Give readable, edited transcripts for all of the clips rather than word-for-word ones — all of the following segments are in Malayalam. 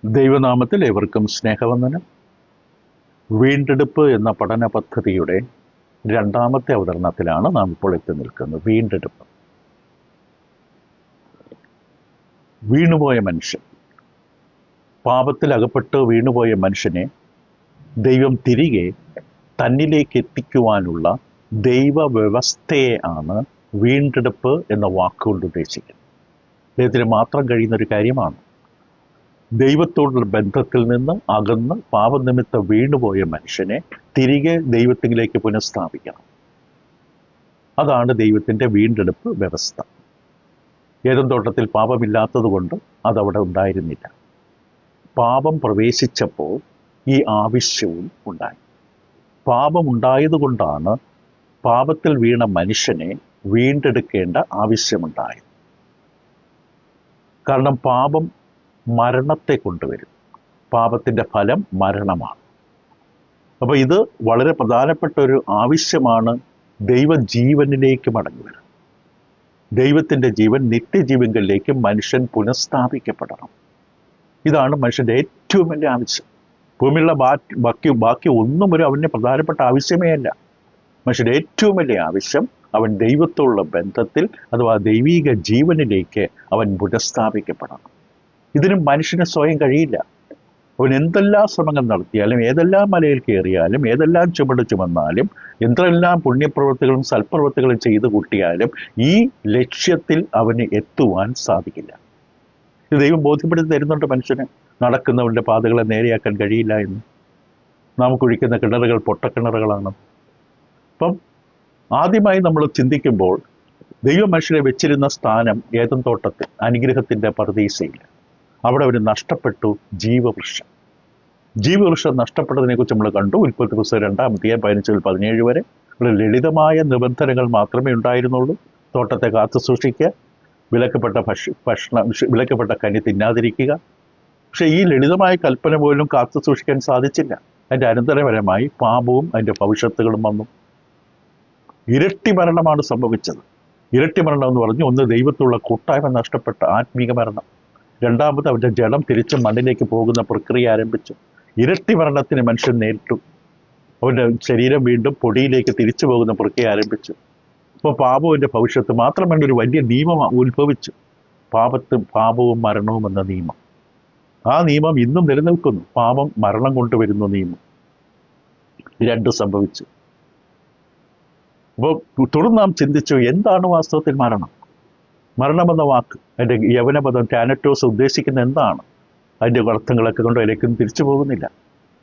ദൈവനാമത്തിൽ ഏവർക്കും സ്നേഹവന്ദനം. വീണ്ടെടുപ്പ് എന്ന പഠന പദ്ധതിയുടെ രണ്ടാമത്തെ അവതരണത്തിലാണ് നാം ഇപ്പോൾ എത്തി നിൽക്കുന്നത്. വീണ്ടെടുപ്പ്. വീണുപോയ മനുഷ്യൻ, പാപത്തിൽ അകപ്പെട്ട് വീണുപോയ മനുഷ്യനെ ദൈവം തിരികെ തന്നിലേക്ക് എത്തിക്കുവാനുള്ള ദൈവ വ്യവസ്ഥയെ ആണ് വീണ്ടെടുപ്പ് എന്ന വാക്കുകൊണ്ട് ഉദ്ദേശിക്കുന്നത്. ദൈവത്തിന് മാത്രം കഴിയുന്ന ഒരു കാര്യമാണ്. ദൈവത്തോടുള്ള ബന്ധത്തിൽ നിന്ന് അകന്ന് പാപനിമിത്തം വീണുപോയ മനുഷ്യനെ തിരികെ ദൈവത്തിലേക്ക് പുനഃസ്ഥാപിക്കണം. അതാണ് ദൈവത്തിൻ്റെ വീണ്ടെടുപ്പ് വ്യവസ്ഥ. ഏദൻ തോട്ടത്തിൽ പാപമില്ലാത്തത് കൊണ്ട് അതവിടെ ഉണ്ടായിരുന്നില്ല. പാപം പ്രവേശിച്ചപ്പോൾ ഈ ആവശ്യവും ഉണ്ടായി. പാപമുണ്ടായതുകൊണ്ടാണ് പാപത്തിൽ വീണ മനുഷ്യനെ വീണ്ടെടുക്കേണ്ട ആവശ്യമുണ്ടായത്. കാരണം പാപം മരണത്തെ കൊണ്ടുവരും. പാപത്തിൻ്റെ ഫലം മരണമാണ്. അപ്പോൾ ഇത് വളരെ പ്രധാനപ്പെട്ട ഒരു ആവശ്യമാണ്. ദൈവജീവനിലേക്ക് മടങ്ങി വരണം. ദൈവത്തിൻ്റെ ജീവൻ നിത്യജീവനിലേക്ക് മനുഷ്യൻ പുനഃസ്ഥാപിക്കപ്പെടണം. ഇതാണ് മനുഷ്യൻ്റെ ഏറ്റവും വലിയ ആവശ്യം. ഭൂമിയിലുള്ള ബാക്കി ഒന്നും ഒരു അവൻ്റെ പ്രധാനപ്പെട്ട ആവശ്യമേ അല്ല. മനുഷ്യൻ്റെ ഏറ്റവും വലിയ ആവശ്യം അവൻ ദൈവത്തോടുള്ള ബന്ധത്തിൽ അഥവാ ദൈവീക ജീവനിലേക്ക് അവൻ പുനഃസ്ഥാപിക്കപ്പെടണം. ഇതിന് മനുഷ്യന് സ്വയം കഴിയില്ല. അവൻ എന്തെല്ലാം ശ്രമങ്ങൾ നടത്തിയാലും, ഏതെല്ലാം മലയിൽ കയറിയാലും, ഏതെല്ലാം ചുമട് ചുമന്നാലും, എന്തെല്ലാം പുണ്യപ്രവൃത്തികളും സൽപ്രവൃത്തികളും ചെയ്തു കൂട്ടിയാലും ഈ ലക്ഷ്യത്തിൽ അവന് എത്തുവാൻ സാധിക്കില്ല. ഇത് ദൈവം ബോധ്യപ്പെടുത്തി തരുന്നുണ്ട്. മനുഷ്യന് നടക്കുന്നവൻ്റെ പാതകളെ നേരെയാക്കാൻ കഴിയില്ല എന്ന്. നാം കുഴിക്കുന്ന കിണറുകൾ പൊട്ടക്കിണറുകളാണ്. അപ്പം ആദ്യമായി നമ്മൾ ചിന്തിക്കുമ്പോൾ ദൈവം മനുഷ്യരെ വെച്ചിരുന്ന സ്ഥാനം ഏദൻ തോട്ടത്തിൽ അനുഗ്രഹത്തിൻ്റെ പറുദീസയിൽ. അവിടെ അവർ നഷ്ടപ്പെട്ടു ജീവവൃക്ഷം. ജീവവൃക്ഷം നഷ്ടപ്പെട്ടതിനെ കുറിച്ച് നമ്മൾ കണ്ടു. ഉൽപ്പത്തി പുസ്തകം 2-15 വരെ ഇവിടെ ലളിതമായ നിബന്ധനകൾ മാത്രമേ ഉണ്ടായിരുന്നുള്ളൂ. തോട്ടത്തെ കാത്തു സൂക്ഷിക്കുക, വിലക്കപ്പെട്ട കനി തിന്നാതിരിക്കുക. പക്ഷെ ഈ ലളിതമായ കൽപ്പന പോലും കാത്തു സൂക്ഷിക്കാൻ സാധിച്ചില്ല. അതിൻ്റെ അനന്തരഫലമായി പാപവും അതിൻ്റെ ഭവിഷ്യത്തുകളും വന്നു. ഇരട്ടി മരണമാണ് സംഭവിച്ചത്. ഇരട്ടി മരണം എന്ന് പറഞ്ഞു, ഒന്ന് ദൈവത്തുള്ള കൂട്ടായ്മ നഷ്ടപ്പെട്ട ആത്മീക മരണം, രണ്ടാമത് അവൻ്റെ ജഡം തിരിച്ച് മണ്ണിലേക്ക് പോകുന്ന പ്രക്രിയ ആരംഭിച്ചു. ഇരട്ടി മരണത്തിന് മനുഷ്യൻ നേരിട്ടു. അവൻ്റെ ശരീരം വീണ്ടും പൊടിയിലേക്ക് തിരിച്ചു പോകുന്ന പ്രക്രിയ ആരംഭിച്ചു. അപ്പോൾ പാപത്തിൻ്റെ ഭവിഷ്യത്ത് മാത്രമല്ല, ഒരു വലിയ നിയമം ഉത്ഭവിച്ചു. പാപവും മരണവും എന്ന നിയമം. ആ നിയമം ഇന്നും നിലനിൽക്കുന്നു. പാപം മരണം കൊണ്ടുവരുന്ന നിയമം. രണ്ടും സംഭവിച്ചു. അപ്പോൾ തുടർന്ന് നാം ചിന്തിച്ചു, എന്താണ് വാസ്തവത്തിൽ മരണം? മരണമെന്ന വാക്ക്, അതിൻ്റെ യവനപദം ടാനറ്റോസ് ഉദ്ദേശിക്കുന്ന എന്താണ്? അതിൻ്റെ അർത്ഥങ്ങളൊക്കെ കൊണ്ട് അതിലേക്കൊന്നും തിരിച്ചു പോകുന്നില്ല.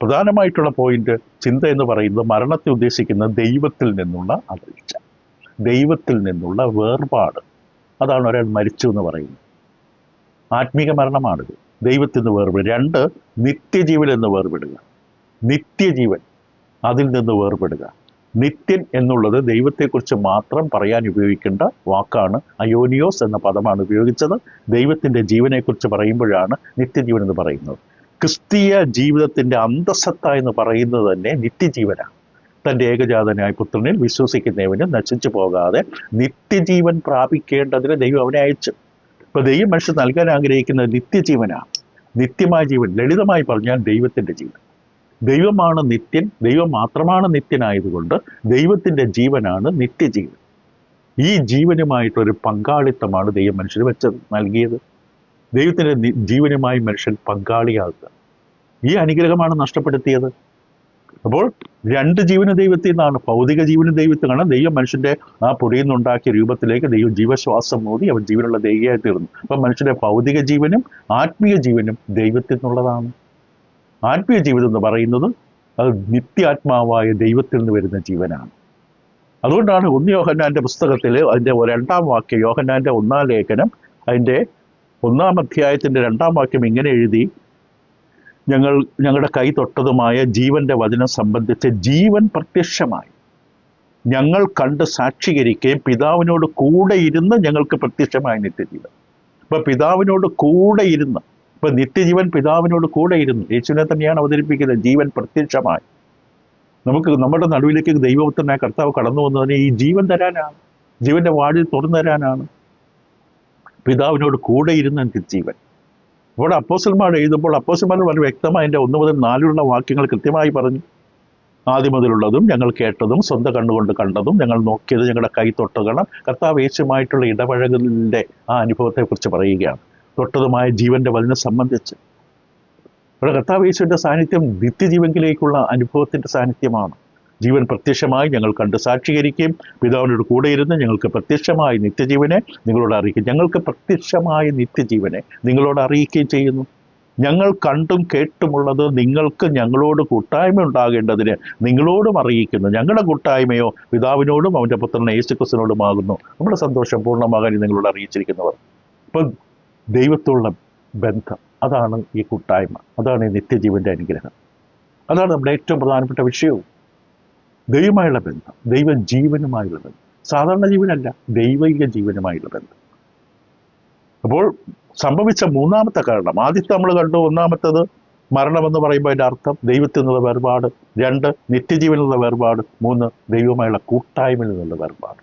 പ്രധാനമായിട്ടുള്ള പോയിന്റ്, ചിന്ത എന്ന് പറയുന്നത് മരണത്തെ ഉദ്ദേശിക്കുന്ന ദൈവത്തിൽ നിന്നുള്ള അകൽച്ച, ദൈവത്തിൽ നിന്നുള്ള വേർപാട്. അതാണ് ഒരാൾ മരിച്ചു എന്ന് പറയുന്നത്. ആത്മീക മരണമാണിത്. ദൈവത്തിൽ നിന്ന് വേർപെടുക. രണ്ട്, നിത്യജീവൻ എന്ന് വേർപെടുക. നിത്യജീവൻ, അതിൽ നിന്ന് വേർപെടുക. നിത്യൻ എന്നുള്ളത് ദൈവത്തെക്കുറിച്ച് മാത്രം പറയാൻ ഉപയോഗിക്കേണ്ട വാക്കാണ്. അയോനിയോസ് എന്ന പദമാണ് ഉപയോഗിച്ചത്. ദൈവത്തിൻ്റെ ജീവനെക്കുറിച്ച് പറയുമ്പോഴാണ് നിത്യജീവൻ എന്ന് പറയുന്നത്. ക്രിസ്തീയ ജീവിതത്തിൻ്റെ അന്തസത്ത എന്ന് പറയുന്നത് തന്നെ നിത്യജീവനാണ്. തൻ്റെ ഏകജാതനായ പുത്രനിൽ വിശ്വസിക്കുന്നവന് നശിച്ചു പോകാതെ നിത്യജീവൻ പ്രാപിക്കേണ്ടതിന് ദൈവം അവനെ അയച്ചു. ഇപ്പോൾ ദൈവം മനുഷ്യൻ നൽകാൻ ആഗ്രഹിക്കുന്നത് നിത്യജീവനാണ്. നിത്യമായ ജീവൻ, ലളിതമായി പറഞ്ഞാൽ ദൈവത്തിൻ്റെ ജീവൻ. ദൈവമാണ് നിത്യൻ. ദൈവം മാത്രമാണ് നിത്യനായതുകൊണ്ട് ദൈവത്തിൻ്റെ ജീവനാണ് നിത്യജീവൻ. ഈ ജീവനുമായിട്ടൊരു പങ്കാളിത്തമാണ് ദൈവം മനുഷ്യന് വെച്ചത്, നൽകിയത്. ദൈവത്തിൻ്റെ ജീവനുമായി മനുഷ്യൻ പങ്കാളിയാകുക. ഈ അനുഗ്രഹമാണ് നഷ്ടപ്പെടുത്തിയത്. അപ്പോൾ രണ്ട് ജീവനും ദൈവത്തിൽ നിന്നാണ്. ഭൗതിക ജീവനും ദൈവത്തിൽ നിന്നാണ്. ദൈവം മനുഷ്യൻ്റെ ആ പൊടിയിൽ നിന്നുണ്ടാക്കിയ രൂപത്തിലേക്ക് ദൈവം ജീവശ്വാസം മൂടി അവൻ ജീവനുള്ള ദൈവമായി തീർന്നു. അപ്പം മനുഷ്യൻ്റെ ഭൗതിക ജീവനും ആത്മീയ ജീവനും ദൈവത്തിൽ നിന്നുള്ളതാണ്. ആത്മീയ ജീവിതം എന്ന് പറയുന്നത് അത് നിത്യാത്മാവായ ദൈവത്തിൽ നിന്ന് വരുന്ന ജീവനാണ്. അതുകൊണ്ടാണ് 1 യോഹന്നാൻ്റെ പുസ്തകത്തിൽ അതിൻ്റെ 2-ാം വാക്യം, യോഹന്നാൻ്റെ 1-ാം ലേഖനം അതിൻ്റെ 1-ാം അധ്യായത്തിൻ്റെ 2-ാം വാക്യം ഇങ്ങനെ എഴുതി: ഞങ്ങളുടെ കൈ തൊട്ടതുമായ ജീവന്റെ വചനം സംബന്ധിച്ച് ജീവൻ പ്രത്യക്ഷമായി ഞങ്ങൾ കണ്ട് സാക്ഷീകരിക്കുകയും പിതാവിനോട് കൂടെ ഇരുന്ന് ഞങ്ങൾക്ക് പ്രത്യക്ഷമായ നിത്യജീവൻ. ഇപ്പൊ പിതാവിനോട് കൂടെ ഇരുന്ന്, ഇപ്പൊ നിത്യജീവൻ പിതാവിനോട് കൂടെ ഇരുന്നു. യേശുവിനെ തന്നെയാണ് അവതരിപ്പിക്കുന്നത്. ജീവൻ പ്രത്യക്ഷമായി നമുക്ക് നമ്മുടെ നടുവിലേക്ക് ദൈവപുത്രനായ കർത്താവ് കടന്നു വന്നതിന് ഈ ജീവൻ തരാനാണ്, ജീവന്റെ വാതിൽ തുറന്നു തരാനാണ്. പിതാവിനോട് കൂടെ ഇരുന്ന നിത്യജീവൻ. ഇവിടെ അപ്പോസ്തലന്മാർ എഴുതുമ്പോൾ അപ്പോസ്തലന്മാർ വളരെ വ്യക്തമായി അതിൻ്റെ 1 മുതൽ 4 വാക്യങ്ങൾ കൃത്യമായി പറഞ്ഞു. ആദ്യം മുതലുള്ളതും ഞങ്ങൾ കേട്ടതും സ്വന്തം കണ്ണുകൊണ്ട് കണ്ടതും ഞങ്ങൾ നോക്കിയത് ഞങ്ങളുടെ കൈ തൊട്ടതാണ്. കർത്താവ് യേശുവുമായിട്ടുള്ള ഇടപഴകലിൻ്റെ ആ അനുഭവത്തെക്കുറിച്ച് പറയുകയാണ്. തൊട്ടതുമായ ജീവന്റെ വചനം സംബന്ധിച്ച് ഇവിടെ കർത്താവ് യേശുവിൻ്റെ സാന്നിധ്യം നിത്യജീവനിലേക്കുള്ള അനുഭവത്തിൻ്റെ സാന്നിധ്യമാണ്. ജീവൻ പ്രത്യക്ഷമായി ഞങ്ങൾ കണ്ട് സാക്ഷീകരിക്കുകയും പിതാവിനോട് കൂടെ ഇരുന്ന് ഞങ്ങൾക്ക് പ്രത്യക്ഷമായി നിത്യജീവനെ നിങ്ങളോട് അറിയിക്കും. ഞങ്ങൾക്ക് പ്രത്യക്ഷമായ നിത്യജീവനെ നിങ്ങളോട് അറിയിക്കുകയും ചെയ്യുന്നു. ഞങ്ങൾ കണ്ടും കേട്ടുമുള്ളത് നിങ്ങൾക്ക് ഞങ്ങളോട് കൂട്ടായ്മ ഉണ്ടാകേണ്ടതിന് നിങ്ങളോടും അറിയിക്കുന്നു. ഞങ്ങളുടെ കൂട്ടായ്മയോ പിതാവിനോടും അവൻ്റെ പുത്രൻ യേശുക്രിസ്തുവിനോടുമാകുന്നു. നമ്മുടെ സന്തോഷം പൂർണ്ണമാകാൻ നിങ്ങളോട് അറിയിച്ചിരിക്കുന്നവർ. അപ്പം ദൈവത്തോടുള്ള ബന്ധം, അതാണ് ഈ കൂട്ടായ്മ, അതാണ് ഈ നിത്യജീവൻ്റെ അനുഗ്രഹം. അതാണ് നമ്മുടെ ഏറ്റവും പ്രധാനപ്പെട്ട വിഷയവും. ദൈവമായുള്ള ബന്ധം, ദൈവജീവനുമായുള്ള ബന്ധം, സാധാരണ ജീവനല്ല, ദൈവിക ജീവനുമായുള്ള ബന്ധം. അപ്പോൾ സംഭവിച്ച മൂന്നാമത്തെ കാരണം, ആദ്യത്തെ നമ്മൾ കണ്ടു, ഒന്നാമത്തത് മരണമെന്ന് പറയുമ്പോൾ അതിൻ്റെ അർത്ഥം ദൈവത്തിൽ നിന്നുള്ള വേർപാട്, 2 നിത്യജീവനുള്ള വേർപാട്, 3 ദൈവമായുള്ള കൂട്ടായ്മയിൽ നിന്നുള്ള വേർപാട്.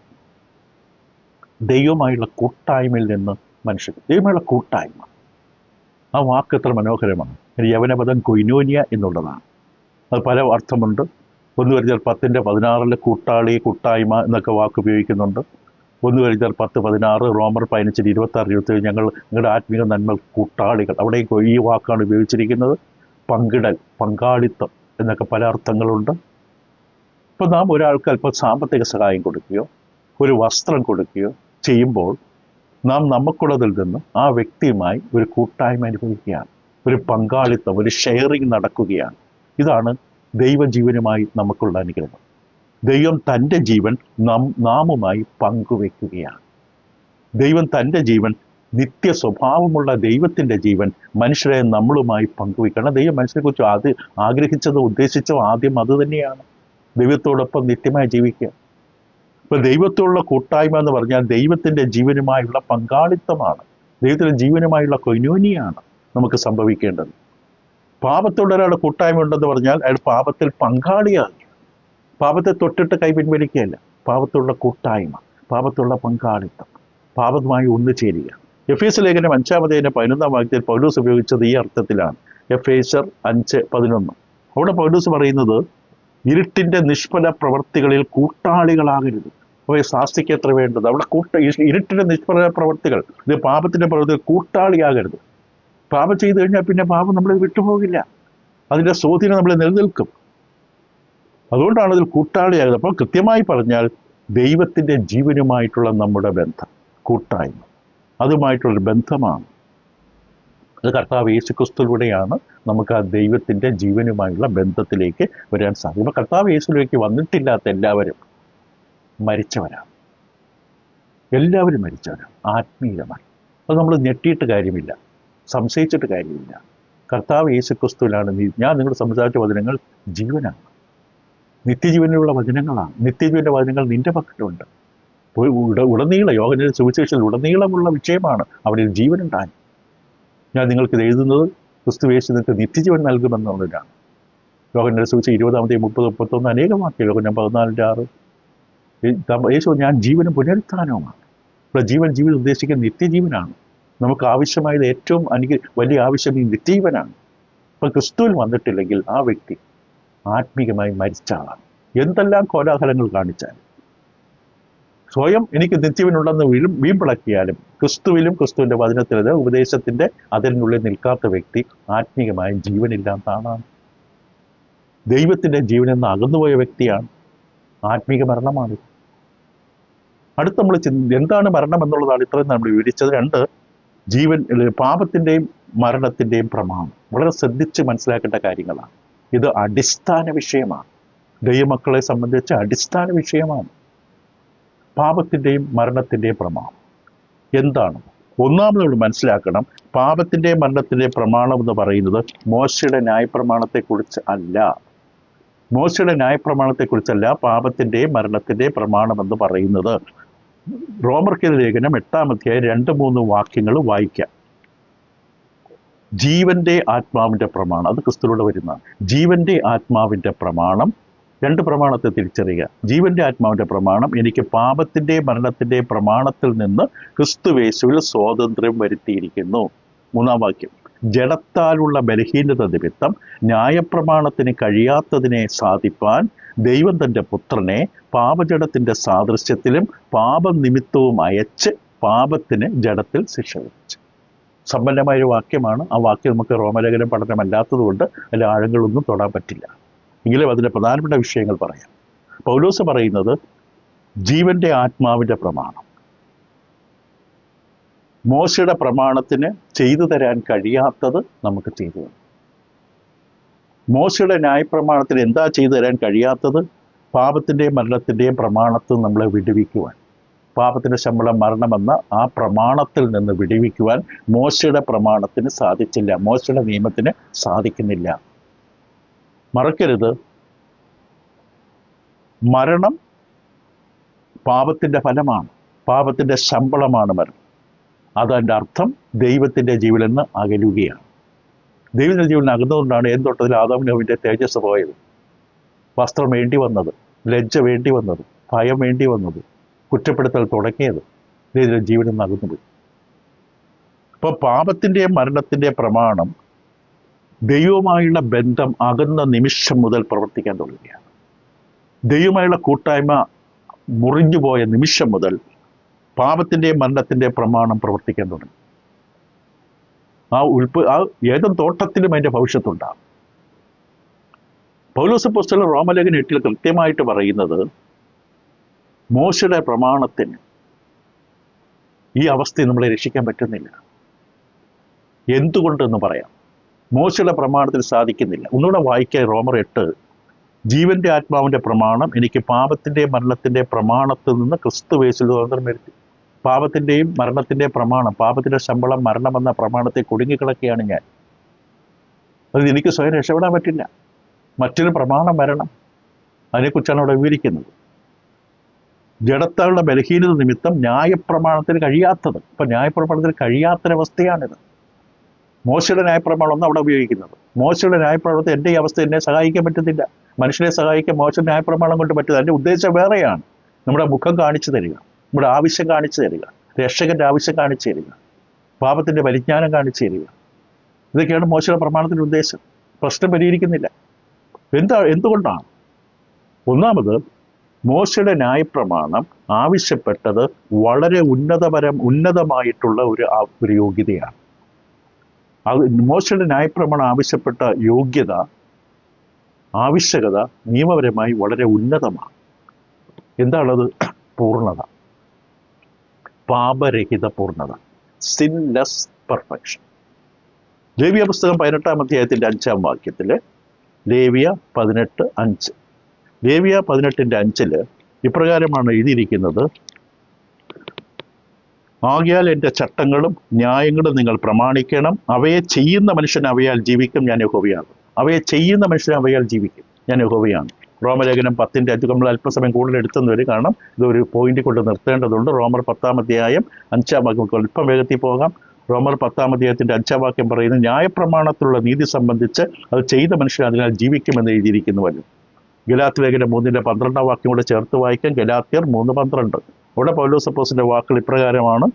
ദൈവമായുള്ള കൂട്ടായ്മയിൽ നിന്ന് മനുഷ്യൻ, ദൈവമായുള്ള കൂട്ടായ്മ, ആ വാക്ക് എത്ര മനോഹരമാണ്. യവനപദം കൊയിനോനിയ എന്നുള്ളതാണ്. അത് പല അർത്ഥമുണ്ട്. 1 Corinthians 10:16 കൂട്ടാളി, കൂട്ടായ്മ എന്നൊക്കെ വാക്ക് ഉപയോഗിക്കുന്നുണ്ട്. 1 Corinthians 10:16, റോമർ 15:26-27 നിങ്ങളുടെ ആത്മീയ നന്മ കൂട്ടാളികൾ, അവിടെയും ഈ വാക്കാണ് ഉപയോഗിച്ചിരിക്കുന്നത്. പങ്കിടൽ, പങ്കാളിത്തം എന്നൊക്കെ പല അർത്ഥങ്ങളുണ്ട്. ഇപ്പം നാം ഒരാൾക്ക് അല്പം സാമ്പത്തിക സഹായം കൊടുക്കുകയോ ഒരു വസ്ത്രം കൊടുക്കുകയോ ചെയ്യുമ്പോൾ നാം നമുക്കുള്ളതിൽ നിന്ന് ആ വ്യക്തിയുമായി ഒരു കൂട്ടായ്മ അനുഭവിക്കുകയാണ്, ഒരു പങ്കാളിത്തം, ഒരു ഷെയറിങ് നടക്കുകയാണ്. ഇതാണ് ദൈവജീവനുമായി നമുക്കുള്ള അനുഗ്രഹം. ദൈവം തൻ്റെ ജീവൻ നാമുമായി പങ്കുവെക്കുകയാണ്. ദൈവം തൻ്റെ ജീവൻ, നിത്യ സ്വഭാവമുള്ള ദൈവത്തിൻ്റെ ജീവൻ മനുഷ്യരെ നമ്മളുമായി പങ്കുവെക്കണം. ദൈവം മനുഷ്യനെക്കുറിച്ച് ആഗ്രഹിച്ചതോ ഉദ്ദേശിച്ചോ ആദ്യം അത് തന്നെയാണ്, ദൈവത്തോടൊപ്പം നിത്യമായി ജീവിക്കുക. ഇപ്പം ദൈവത്തോടുള്ള കൂട്ടായ്മ എന്ന് പറഞ്ഞാൽ ദൈവത്തിൻ്റെ ജീവനുമായുള്ള പങ്കാളിത്തമാണ്, ദൈവത്തിൻ്റെ ജീവനുമായുള്ള കൊയിനോനിയാണ് നമുക്ക് സംഭവിക്കേണ്ടത്. പാപത്തോടെ ഒരാളുടെ കൂട്ടായ്മ ഉണ്ടെന്ന് പറഞ്ഞാൽ അയാൾ പാപത്തിൽ പങ്കാളിയാകുക. പാപത്തെ തൊട്ടിട്ട് കൈ പിൻവലിക്കുകയല്ല, പാപത്തോടുള്ള കൂട്ടായ്മ, പാപത്തോടുള്ള പങ്കാളിത്തം, പാപവുമായി ഒന്നുചേരുക. എഫേസ്യ ലേഖനം 5-11 വാക്യത്തിൽ പൗലോസ് ഉപയോഗിച്ചത് ഈ അർത്ഥത്തിലാണ്. എഫേസ്യർ 5:11. അവിടെ പൗലോസ് പറയുന്നത് ഇരുട്ടിൻ്റെ നിഷ്ഫല പ്രവർത്തികളിൽ കൂട്ടാളികളാകരുത്. അപ്പോൾ ശാസ്തിക്ക് എത്ര വേണ്ടത് അവിടെ ഇരുട്ടിൻ്റെ നിഷ്ഫല പ്രവർത്തികൾ, ഇത് പാപത്തിൻ്റെ പ്രവർത്തികൾ, കൂട്ടാളിയാകരുത്. പാപം ചെയ്തു കഴിഞ്ഞാൽ പിന്നെ പാപം നമ്മളെ വിട്ടുപോകില്ല, അതിൻ്റെ സ്വാധീനം നമ്മളെ നിലനിൽക്കും. അതുകൊണ്ടാണ് അതിൽ കൂട്ടാളിയാകുന്നത്. അപ്പോൾ കൃത്യമായി പറഞ്ഞാൽ ദൈവത്തിൻ്റെ ജീവനുമായിട്ടുള്ള നമ്മുടെ ബന്ധം, കൂട്ടായ്മ, അതുമായിട്ടുള്ളൊരു ബന്ധമാണ്. അത് കർത്താവ് യേശുക്രിസ്തുവിലൂടെയാണ് നമുക്ക് ആ ദൈവത്തിൻ്റെ ജീവനുമായുള്ള ബന്ധത്തിലേക്ക് വരാൻ സാധിക്കും. അപ്പോൾ കർത്താവ് യേശുവിലേക്ക് വന്നിട്ടില്ലാത്ത എല്ലാവരും മരിച്ചവരാണ്, എല്ലാവരും മരിച്ചവരാണ് ആത്മീയമായി. അത് നമ്മൾ ഞെട്ടിയിട്ട് കാര്യമില്ല, സംശയിച്ചിട്ട് കാര്യമില്ല. കർത്താവ് യേശുക്രിസ്തുവിലാണ് ഞാൻ നിങ്ങളുടെ സംസാരിച്ച വചനങ്ങൾ ജീവനാണ്, നിത്യജീവനുള്ള വചനങ്ങളാണ്. നിത്യജീവൻ്റെ വചനങ്ങൾ നിന്റെ പക്കലുണ്ട്. ഉടനീളം യോഹന്നാന്റെ സുവിശേഷത്തിൽ ഉടനീളമുള്ള വിഷയമാണ് അവിടെ ജീവനുണ്ടായി. ഞാൻ നിങ്ങൾക്ക് എഴുതുന്നത് ക്രിസ്തു യേശു നിങ്ങൾക്ക് നിത്യജീവൻ നൽകുമെന്നുള്ളതാണ്. യോഹന്നാന്റെ സുവിശേഷം 20-30-31 അനേകം വാക്യം. യോഹന്നാൻ 14:6 യേശു ഞാൻ ജീവനും പുനരുത്ഥാനവുമാണ്. ഇവിടെ ജീവിതം ഉദ്ദേശിക്കുന്ന നിത്യജീവനാണ്. നമുക്ക് ആവശ്യമായത് ഏറ്റവും വലിയ ആവശ്യം ഈ നിത്യജീവനാണ്. അപ്പം ക്രിസ്തുവിൽ വന്നിട്ടില്ലെങ്കിൽ ആ വ്യക്തി ആത്മീകമായി മരിച്ച ആളാണ്. എന്തെല്ലാം കോലാഹലങ്ങൾ കാണിച്ചാലും, സ്വയം എനിക്ക് നിത്യജീവനുണ്ടെന്ന് വീമ്പിളക്കിയാലും, ക്രിസ്തുവിലും ക്രിസ്തുവിൻ്റെ വചനത്തിലെ ഉപദേശത്തിൻ്റെ അതിനുള്ളിൽ നിൽക്കാത്ത വ്യക്തി ആത്മീകമായി ജീവനില്ലാത്ത ആളാണ്. ദൈവത്തിൻ്റെ ജീവനെന്ന് അകന്നുപോയ വ്യക്തിയാണ്. ആത്മീക മരണമാണ്. അടുത്ത് നമ്മൾ എന്താണ് മരണം എന്നുള്ളതാണ് ഇത്രയും നമ്മൾ വിവരിച്ചത്. 2 പാപത്തിൻ്റെയും മരണത്തിൻ്റെയും പ്രമാണം വളരെ ശ്രദ്ധിച്ച് മനസ്സിലാക്കേണ്ട കാര്യങ്ങളാണ്. ഇത് അടിസ്ഥാന വിഷയമാണ്, ദൈവമക്കളെ സംബന്ധിച്ച് അടിസ്ഥാന വിഷയമാണ്. പാപത്തിൻ്റെയും മരണത്തിൻ്റെയും പ്രമാണം എന്താണ്? ഒന്നാമത് നമ്മൾ മനസ്സിലാക്കണം, പാപത്തിൻ്റെയും മരണത്തിൻ്റെയും പ്രമാണം എന്ന് പറയുന്നത് മോശയുടെ ന്യായപ്രമാണത്തെക്കുറിച്ച് അല്ല. മോശയുടെ ന്യായപ്രമാണത്തെക്കുറിച്ചല്ല പാപത്തിൻ്റെയും മരണത്തിൻ്റെയും പ്രമാണം എന്ന് പറയുന്നത്. റോമർക്കെതിരെ ലേഖനം 8-2-3 വാക്യങ്ങൾ വായിക്കാം. ജീവന്റെ ആത്മാവിൻ്റെ പ്രമാണം, അത് ക്രിസ്തുവിലൂടെ വരുന്നതാണ്. ജീവന്റെ ആത്മാവിൻ്റെ പ്രമാണം, 2 പ്രമാണത്തെ തിരിച്ചറിയുക. ജീവന്റെ ആത്മാവിൻ്റെ പ്രമാണം എനിക്ക് പാപത്തിൻ്റെയും മരണത്തിൻ്റെയും പ്രമാണത്തിൽ നിന്ന് ക്രിസ്തുവേശുവിൽ സ്വാതന്ത്ര്യം വരുത്തിയിരിക്കുന്നു. 3-ാം വാക്യം, ജഡത്താലുള്ള ബലഹീനത നിമിത്തം ന്യായപ്രമാണത്തിന് കഴിയാത്തതിനെ സാധിപ്പാൻ ദൈവം തൻ്റെ പുത്രനെ പാപജഡത്തിൻ്റെ സാദൃശ്യത്തിലും പാപനിമിത്തവും അയച്ച് പാപത്തിന് ജഡത്തിൽ ശിക്ഷ വിധിച്ചു. സമ്പന്നമായൊരു വാക്യമാണ്. ആ വാക്യം നമുക്ക് റോമലേഖനം പഠനമല്ലാത്തതുകൊണ്ട് അതിൻ്റെ ആഴങ്ങളൊന്നും തൊടാൻ പറ്റില്ല. എങ്കിലും അതിൻ്റെ പ്രധാനപ്പെട്ട വിഷയങ്ങൾ പറയാം. പൗലോസ് പറയുന്നത് ജീവന്റെ ആത്മാവിൻ്റെ പ്രമാണം. മോശയുടെ പ്രമാണത്തിന് ചെയ്തു തരാൻ കഴിയാത്തത് നമുക്ക് ചെയ്തു തരും. മോശയുടെ ന്യായപ്രമാണത്തിന് എന്താ ചെയ്തു തരാൻ കഴിയാത്തത്? പാപത്തിൻ്റെയും മരണത്തിൻ്റെയും പ്രമാണത്തിൽ നമ്മളെ വിടുവിക്കുവാൻ, പാപത്തിൻ്റെ ശമ്പളം മരണമെന്ന ആ പ്രമാണത്തിൽ നിന്ന് വിടുവിക്കുവാൻ മോശയുടെ പ്രമാണത്തിന് സാധിച്ചില്ല, മോശയുടെ നിയമത്തിന് സാധിക്കുന്നില്ല. മറക്കരുത്, മരണം പാപത്തിൻ്റെ ഫലമാണ്, പാപത്തിൻ്റെ ശമ്പളമാണ് മരണം. അതതിൻ്റെ അർത്ഥം ദൈവത്തിൻ്റെ ജീവനിൽ നിന്ന് അകലുകയാണ്. ദൈവത്തിൻ്റെ ജീവനിൽ അകന്നുകൊണ്ടാണ് തൊട്ടതിൽ ആദാമിനും ഹവ്വയുടെ തേജസ് പോയത്, വസ്ത്രം വേണ്ടി വന്നത്, ലജ്ജ വേണ്ടി വന്നത്, ഭയം വേണ്ടി വന്നത്, കുറ്റപ്പെടുത്തൽ തുടങ്ങിയത്. ദൈവത്തിൻ്റെ ജീവനിൽ നിന്ന് അകന്നുപോയി. അപ്പോൾ പാപത്തിൻ്റെയും മരണത്തിൻ്റെയും പ്രമാണം ദൈവവുമായുള്ള ബന്ധം അകന്ന നിമിഷം മുതൽ പ്രവർത്തിക്കാൻ തുടങ്ങുകയാണ്. ദൈവമായുള്ള കൂട്ടായ്മ മുറിഞ്ഞുപോയ നിമിഷം മുതൽ പാപത്തിൻ്റെയും മരണത്തിൻ്റെയും പ്രമാണം പ്രവർത്തിക്കാൻ തുടങ്ങി. ആ ഏതും തോട്ടത്തിലും അതിൻ്റെ ഭവിഷ്യത്തുണ്ടാകും. പൗലോസ് അപ്പോസ്തലൻ റോമലേഖനം 8 കൃത്യമായിട്ട് പറയുന്നത് മോശയുടെ പ്രമാണത്തിന് ഈ അവസ്ഥയിൽ നമ്മളെ രക്ഷിക്കാൻ പറ്റുന്നില്ല. എന്തുകൊണ്ടെന്ന് പറയാം. മോശയുടെ പ്രമാണത്തിൽ സാധിക്കുന്നില്ല. ഒന്നുകൂടെ വായിക്കാൻ റോമർ 8. ജീവന്റെ ആത്മാവിന്റെ പ്രമാണം എനിക്ക് പാപത്തിൻ്റെയും മരണത്തിൻ്റെയും പ്രമാണത്തിൽ നിന്ന് ക്രിസ്തുയേശുവിൽ സ്വാതന്ത്ര്യം വരുത്തി. പാപത്തിൻ്റെയും മരണത്തിൻ്റെയും പ്രമാണം, പാപത്തിൻ്റെ ശമ്പളം മരണമെന്ന പ്രമാണത്തെ കുടുങ്ങിക്കിടക്കുകയാണ് ഞാൻ. അത് എനിക്ക് സ്വയം രക്ഷപ്പെടാൻ പറ്റില്ല. മറ്റൊരു പ്രമാണം വരണം. അതിനെക്കുറിച്ചാണ് അവിടെ വിവരിക്കുന്നത്. ജഡത്താലുള്ള ബലഹീനത നിമിത്തം ന്യായപ്രമാണത്തിന് കഴിയാത്തത്. ഇപ്പം ന്യായപ്രമാണത്തിന് കഴിയാത്തൊരവസ്ഥയാണിത്. മോശയുടെ ന്യായപ്രമാണം ഒന്നും അവിടെ ഉപയോഗിക്കുന്നത്. മോശയുടെ ന്യായപ്രമാണത്തെ എൻ്റെ ഈ അവസ്ഥ എന്നെ സഹായിക്കാൻ പറ്റുന്നില്ല. മനുഷ്യനെ സഹായിക്കാൻ മോശയുടെ ന്യായപ്രമാണം കൊണ്ട് പറ്റുന്നത്. അതിൻ്റെ ഉദ്ദേശം വേറെയാണ്. നമ്മുടെ മുഖം കാണിച്ചു തരിക, നമ്മുടെ ആവശ്യം കാണിച്ചു തരിക, രക്ഷകന്റെ ആവശ്യം കാണിച്ചു തരിക, പാപത്തിൻ്റെ പരിജ്ഞാനം കാണിച്ചു തരിക. ഇതൊക്കെയാണ് മോശയുടെ പ്രമാണത്തിൻ്റെ ഉദ്ദേശം. പ്രശ്നം പരിഹരിക്കുന്നില്ല. എന്തുകൊണ്ടാണ്? ഒന്നാമത്, മോശയുടെ ന്യായപ്രമാണം ആവശ്യപ്പെട്ടത് വളരെ ഉന്നതമായിട്ടുള്ള ഒരു യോഗ്യതയാണ്. മോശയുടെ ന്യായപ്രമാണം ആവശ്യപ്പെട്ട യോഗ്യത, ആവശ്യകത നിയമപരമായി വളരെ ഉന്നതമാണ്. എന്താണത്? പൂർണ്ണത, പാപരഹിത പൂർണ്ണത, സിൻലെസ് പെർഫെക്ഷൻ. ലേവ്യ പുസ്തകം 18-ാം അധ്യായത്തിൻ്റെ 5-ാം വാക്യത്തിൽ, ലേവ്യ 18:5, ലേവ്യ 18:5 ഇപ്രകാരമാണ് എഴുതിയിരിക്കുന്നത്: ആകയാൽ എൻ്റെ ചട്ടങ്ങളും ന്യായങ്ങളും നിങ്ങൾ പ്രമാണിക്കണം, അവയെ ചെയ്യുന്ന മനുഷ്യൻ അവയാൽ ജീവിക്കും, ഞാൻ യഹോവയാണ്. അവയെ ചെയ്യുന്ന മനുഷ്യൻ അവയാൽ ജീവിക്കും, ഞാൻ യഹോവയാണ്. റോമലേഖനം 10:5 നമ്മൾ അല്പസമയം കൂടുതൽ എടുത്തെന്ന് വരും. കാരണം ഇതൊരു പോയിന്റ് കൊണ്ട് നിർത്തേണ്ടതുണ്ട്. റോമർ 10-ാം അധ്യായം 5-ാം വാക്യം അല്പം വേഗത്തിൽ പോകാം. റോമർ 10-ാം അധ്യായത്തിൻ്റെ 5-ാം വാക്യം പറയുന്നത് ന്യായപ്രമാണത്തിലുള്ള നീതി സംബന്ധിച്ച് അത് ചെയ്ത മനുഷ്യൻ അതിനാൽ ജീവിക്കുമെന്ന് എഴുതിയിരിക്കുന്നുവല്ലോ. ഗലാത്യ ലേഖനം 3:12 വാക്യം കൂടെ ചേർത്ത് വായിക്കാം. ഗലാത്യർ 3:12. അവിടെ പൗലോസ് അപ്പോസ്തലന്റെ വാക്കുകൾ ഇപ്രകാരമാണ്: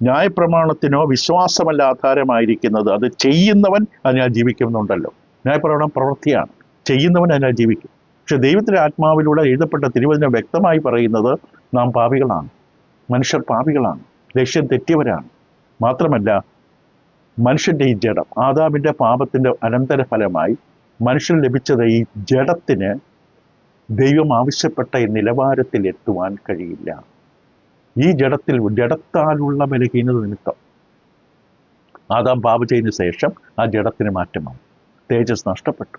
ന്യായപ്രമാണത്തിനോ വിശ്വാസമല്ല ആധാരമായിരിക്കുന്നത്, അത് ചെയ്യുന്നവൻ അതിനാൽ ജീവിക്കുമെന്നുണ്ടല്ലോ. ന്യായപ്രമാണം പ്രവൃത്തിയാണ്, ചെയ്യുന്നവൻ അതിനാൽ ജീവിക്കും. പക്ഷെ ദൈവത്തിൻ്റെ ആത്മാവിലൂടെ എഴുതപ്പെട്ട തിരുവചനം വ്യക്തമായി പറയുന്നത് നാം പാപികളാണ്, മനുഷ്യർ പാപികളാണ്, ലക്ഷ്യം തെറ്റിയവരാണ്. മാത്രമല്ല, മനുഷ്യൻ്റെ ഈ ജഡം, ആദാമിൻ്റെ പാപത്തിൻ്റെ അനന്തരഫലമായി മനുഷ്യൻ ലഭിച്ചത് ഈ ജഡത്തിന് ദൈവം ആവശ്യപ്പെട്ട ഈ നിലവാരത്തിൽ എത്തുവാൻ കഴിയില്ല. ഈ ജഡത്താലുള്ള ബലഹീനത നിമിത്തം ആദാം പാപം ചെയ്തതിനു ശേഷം ആ ജഡത്തിന് മാറ്റമാണ്. തേജസ് നഷ്ടപ്പെട്ടു,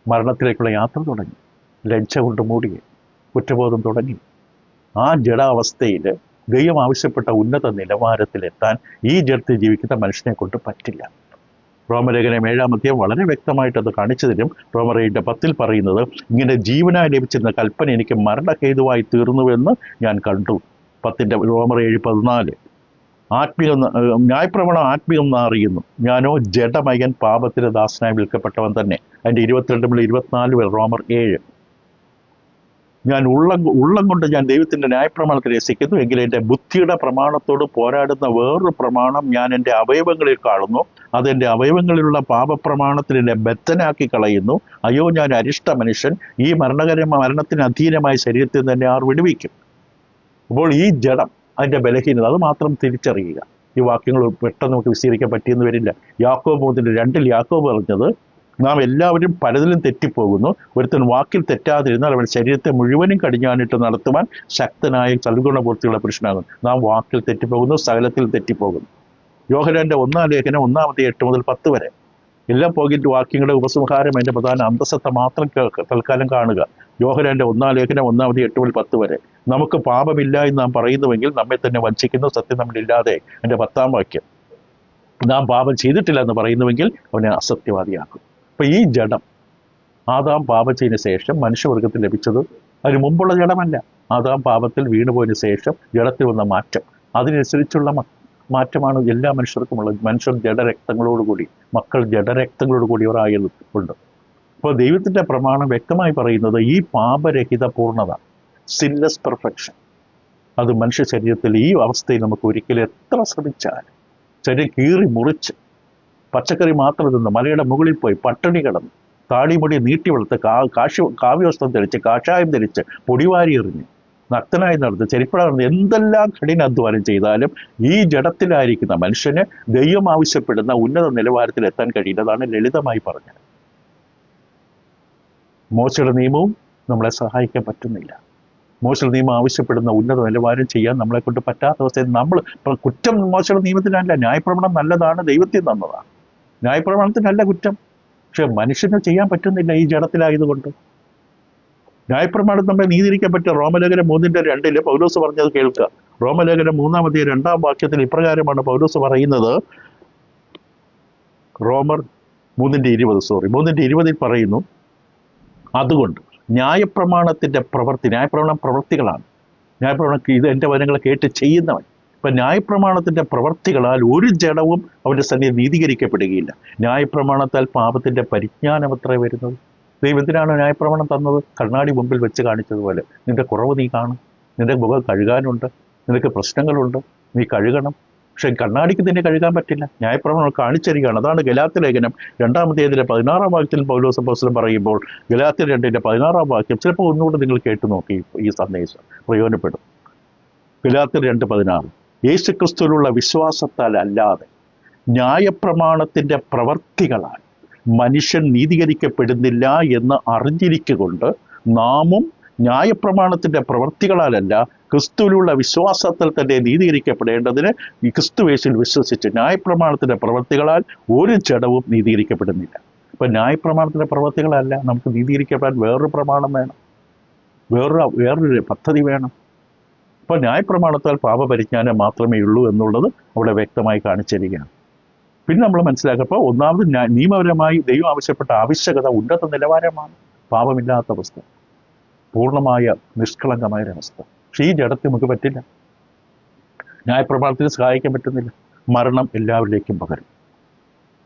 മരണത്തിലേക്കുള്ള യാത്ര തുടങ്ങി, ലജ്ജ കൊണ്ട് മൂടിയ കുറ്റബോധം തുടങ്ങി. ആ ജഡാവസ്ഥയിൽ ദൈവം ആവശ്യപ്പെട്ട ഉന്നത നിലവാരത്തിലെത്താൻ ഈ ജഡത്തിൽ ജീവിക്കുന്ന മനുഷ്യനെ കൊണ്ട് പറ്റില്ല. റോമലേഖനം 7-ാം അധ്യായം വളരെ വ്യക്തമായിട്ട് അത് കാണിച്ചു തരും. റോമർ 7:10 പറയുന്നത്, ഇങ്ങനെ ജീവനായി ലഭിച്ചിരുന്ന കൽപ്പന എനിക്ക് മരണഹേതുവായി തീർന്നുവെന്ന് ഞാൻ കണ്ടു. റോമർ 7:14 ന്യായപ്രമാണം ആത്മീയം അറിയുന്നു, ഞാനോ ജഡമയൻ പാപത്തിന് ദാസനായി വിൽക്കപ്പെട്ടവൻ തന്നെ. അതിൻ്റെ 22-24 റോമർ 7. ഞാൻ ഉള്ളം കൊണ്ട് ഞാൻ ദൈവത്തിൻ്റെ ന്യായപ്രമാണത്തെ രസിക്കുന്നു, എങ്കിൽ എൻ്റെ ബുദ്ധിയുടെ പ്രമാണത്തോട് പോരാടുന്ന വേറൊരു പ്രമാണം ഞാൻ എൻ്റെ അവയവങ്ങളിൽ കാണുന്നു. അതെൻ്റെ അവയവങ്ങളിലുള്ള പാപപ്രമാണത്തിൽ എന്നെ ബദ്ധനാക്കി കളയുന്നു. അയ്യോ, ഞാൻ അരിഷ്ട മനുഷ്യൻ, ഈ മരണത്തിന് അധീനമായ ശരീരത്തിൽ തന്നെ ആർ വിടുവിക്കും. അപ്പോൾ ഈ ജഡം, അതിൻ്റെ ബലഹീനത, അത് മാത്രം തിരിച്ചറിയുക. ഈ വാക്യങ്ങൾ പെട്ടെന്ന് നമുക്ക് വിശദീകരിക്കാൻ പറ്റിയെന്ന് വരില്ല. യാക്കോബ് 3:2 യാക്കോബ് പറഞ്ഞത്, നാം എല്ലാവരും പലതിലും തെറ്റിപ്പോകുന്നു. ഒരുത്തൻ വാക്കിൽ തെറ്റാതിരുന്നാൽ അവൻ ശരീരത്തെ മുഴുവനും കടിഞ്ഞാണിട്ട് നടത്തുവാൻ ശക്തനായ സൽഗുണപൂർത്തിയുള്ള പുരുഷനാകുന്നു. നാം വാക്കിൽ തെറ്റിപ്പോകുന്നു, സകലത്തിൽ തെറ്റിപ്പോകുന്നു. യോഹന്നാന്റെ 1-ാം ലേഖനം 1-8 മുതൽ 10 വരെ എല്ലാം പോകിയിട്ട് വാക്യങ്ങളുടെ ഉപസംഹാരം, അതിൻ്റെ പ്രധാന അന്തസത്ത മാത്രം തൽക്കാലം കാണുക. യോഹന്നാന്റെ 1-ാം ലേഖനം 1-8 മുതൽ 10 വരെ. നമുക്ക് പാപമില്ല എന്ന് നാം പറയുന്നുവെങ്കിൽ നമ്മെ തന്നെ വഞ്ചിക്കുന്നു, സത്യം നമ്മളില്ലാതെ. എൻ്റെ 10-ാം വാക്യം, നാം പാപം ചെയ്തിട്ടില്ല എന്ന് പറയുന്നുവെങ്കിൽ അവനെ അസത്യവാദിയാക്കും. അപ്പൊ ഈ ജഡം ആദാം പാപം ചെയ്തതിന് ശേഷം മനുഷ്യവർഗത്തിൽ ലഭിച്ചത് അതിന് മുമ്പുള്ള ജഡമല്ല. ആദാം പാപത്തിൽ വീണുപോയതിനു ശേഷം ജഡത്തിൽ വന്ന മാറ്റം, അതിനനുസരിച്ചുള്ള മാറ്റമാണ് എല്ലാ മനുഷ്യർക്കുമുള്ളത്. മനുഷ്യർ ജഡരക്തങ്ങളോടുകൂടി, മക്കൾ ജഡരക്തങ്ങളോടുകൂടിയവരായുണ്ട്. അപ്പോൾ ദൈവത്തിൻ്റെ പ്രമാണം വ്യക്തമായി പറയുന്നത് ഈ പാപരഹിത പൂർണ്ണത, സിൻലെസ് പെർഫെക്ഷൻ, അത് മനുഷ്യ ശരീരത്തിൽ ഈ അവസ്ഥയിൽ നമുക്ക് ഒരിക്കലും എത്ര ശ്രമിച്ചാലും, ശരീരം കീറി മുറിച്ച് പച്ചക്കറി മാത്രം തിന്ന് മലയുടെ മുകളിൽ പോയി പട്ടിണി കിടന്ന് താടിമുടി നീട്ടി വളർത്ത് കാവ്യവസ്ത്രം ധരിച്ച് കാഷായം ധരിച്ച് പൊടിവാരി എറിഞ്ഞ് നഗ്നനായി നടന്ന് ചെരിപ്പടർന്ന് എന്തെല്ലാം കഠിനാധ്വാനം ചെയ്താലും ഈ ജഡത്തിലായിരിക്കുന്ന മനുഷ്യന് ദൈവം ആവശ്യപ്പെടുന്ന ഉന്നത നിലവാരത്തിൽ എത്താൻ കഴിയുന്നതാണ് ലളിതമായി പറഞ്ഞത്. മോശയുടെ നിയമവും നമ്മളെ സഹായിക്കാൻ പറ്റുന്നില്ല. മോശയുടെ നിയമം ആവശ്യപ്പെടുന്ന ഉന്നത നിലവാരം ചെയ്യാൻ നമ്മളെ കൊണ്ട് പറ്റാത്ത അവസ്ഥയിൽ നമ്മൾ കുറ്റം മോശയുടെ നിയമത്തിനല്ല. ന്യായപ്രമാണം നല്ലതാണ്, ദൈവത്തിൽ തന്നതാണ്. ന്യായപ്രമാണത്തിനല്ല കുറ്റം. പക്ഷെ മനുഷ്യന് ചെയ്യാൻ പറ്റുന്നില്ല ഈ ജഡത്തിലായതുകൊണ്ട്. ന്യായപ്രമാണം നമ്മെ നീതിരിക്കാൻ പറ്റുക. റോമലേഖനം 3:2 പൗലോസ് പറഞ്ഞത് കേൾക്കുക. റോമലേഖനം 3-ാം വാക്യത്തിൽ ഇപ്രകാരമാണ് പൗലോസ് പറയുന്നത്. റോമർ 3:20 പറയുന്നു, അതുകൊണ്ട് ന്യായപ്രമാണത്തിൻ്റെ ന്യായപ്രമാണം പ്രവൃത്തികളാണ്. ന്യായപ്രമാണം ഇത് എൻ്റെ വചനങ്ങളെ കേട്ട് ചെയ്യുന്നവൻ. ഇപ്പം ന്യായപ്രമാണത്തിൻ്റെ പ്രവൃത്തികളാൽ ഒരു ജഡവും അവൻ്റെ സന്നിധി നീതീകരിക്കപ്പെടുകയില്ല. ന്യായപ്രമാണത്താൽ പാപത്തിൻ്റെ പരിജ്ഞാനം എത്ര വരുന്നത്. ദൈവം എന്തിനാണ് ന്യായപ്രമാണം തന്നത്? കണ്ണാടി മുമ്പിൽ വെച്ച് കാണിച്ചതുപോലെ നിന്റെ കുറവ് നീ കാണും, നിന്റെ മുഖം കഴുകാനുണ്ട്, നിനക്ക് പ്രശ്നങ്ങളുണ്ട്, നീ കഴുകണം. പക്ഷെ കണ്ണാടിക്ക് തന്നെ കഴുകാൻ പറ്റില്ല. ന്യായപ്രമാണം കാണിച്ചിരിക്കുകയാണ്. അതാണ് ഗലാത്യ ലേഖനം 2-ാം വാക്യത്തിൽ പൗലോസ് അപ്പോസ്തലൻ പറയുമ്പോൾ, ഗലാത്യ 2:16 വാക്യം ചിലപ്പോൾ ഒന്നുകൂടെ നിങ്ങൾ കേട്ടു നോക്കി, ഈ സന്ദേശം പ്രയോജനപ്പെടും. ഗലാത്യ 2:16, യേശുക്രിസ്തുവിലുള്ള വിശ്വാസത്താൽ അല്ലാതെ ന്യായപ്രമാണത്തിൻ്റെ പ്രവർത്തികളാൽ മനുഷ്യൻ നീതീകരിക്കപ്പെടുന്നില്ല എന്ന് അറിഞ്ഞിരിക്കൊണ്ട് നാമും ന്യായപ്രമാണത്തിൻ്റെ പ്രവർത്തികളാലല്ല ക്രിസ്തുവിലുള്ള വിശ്വാസത്തിൽ തന്നെ നീതീകരിക്കപ്പെടേണ്ടതിന് ഈ ക്രിസ്തുവേശുവിൽ വിശ്വസിച്ച് ന്യായപ്രമാണത്തിൻ്റെ പ്രവർത്തികളാൽ ഒരു ജഡവും നീതീകരിക്കപ്പെടുന്നില്ല. ഇപ്പം ന്യായപ്രമാണത്തിൻ്റെ പ്രവർത്തികളല്ല നമുക്ക് നീതീകരിക്കപ്പെടാൻ വേറൊരു പ്രമാണം വേണം, വേറൊരു പദ്ധതി വേണം. അപ്പോൾ ന്യായപ്രമാണത്താൽ പാപപരിജ്ഞാനം മാത്രമേ ഉള്ളൂ എന്നുള്ളത് അവിടെ വ്യക്തമായി കാണിച്ചിരിക്കുകയാണ്. പിന്നെ നമ്മൾ മനസ്സിലാക്കുമ്പോൾ ഒന്നാമത് നിയമപരമായി ദൈവം ആവശ്യപ്പെട്ട ആവശ്യകത ഉന്നത നിലവാരമാണ്. പാപമില്ലാത്ത അവസ്ഥ, പൂർണ്ണമായ നിഷ്കളങ്കമായ ഒരവസ്ഥ. പക്ഷേ ഈ ജഡത്തിൽ നമുക്ക് പറ്റില്ല. ന്യായപ്രമാണത്തിന് സഹായിക്കാൻ പറ്റുന്നില്ല. മരണം എല്ലാവരിലേക്കും പകരും.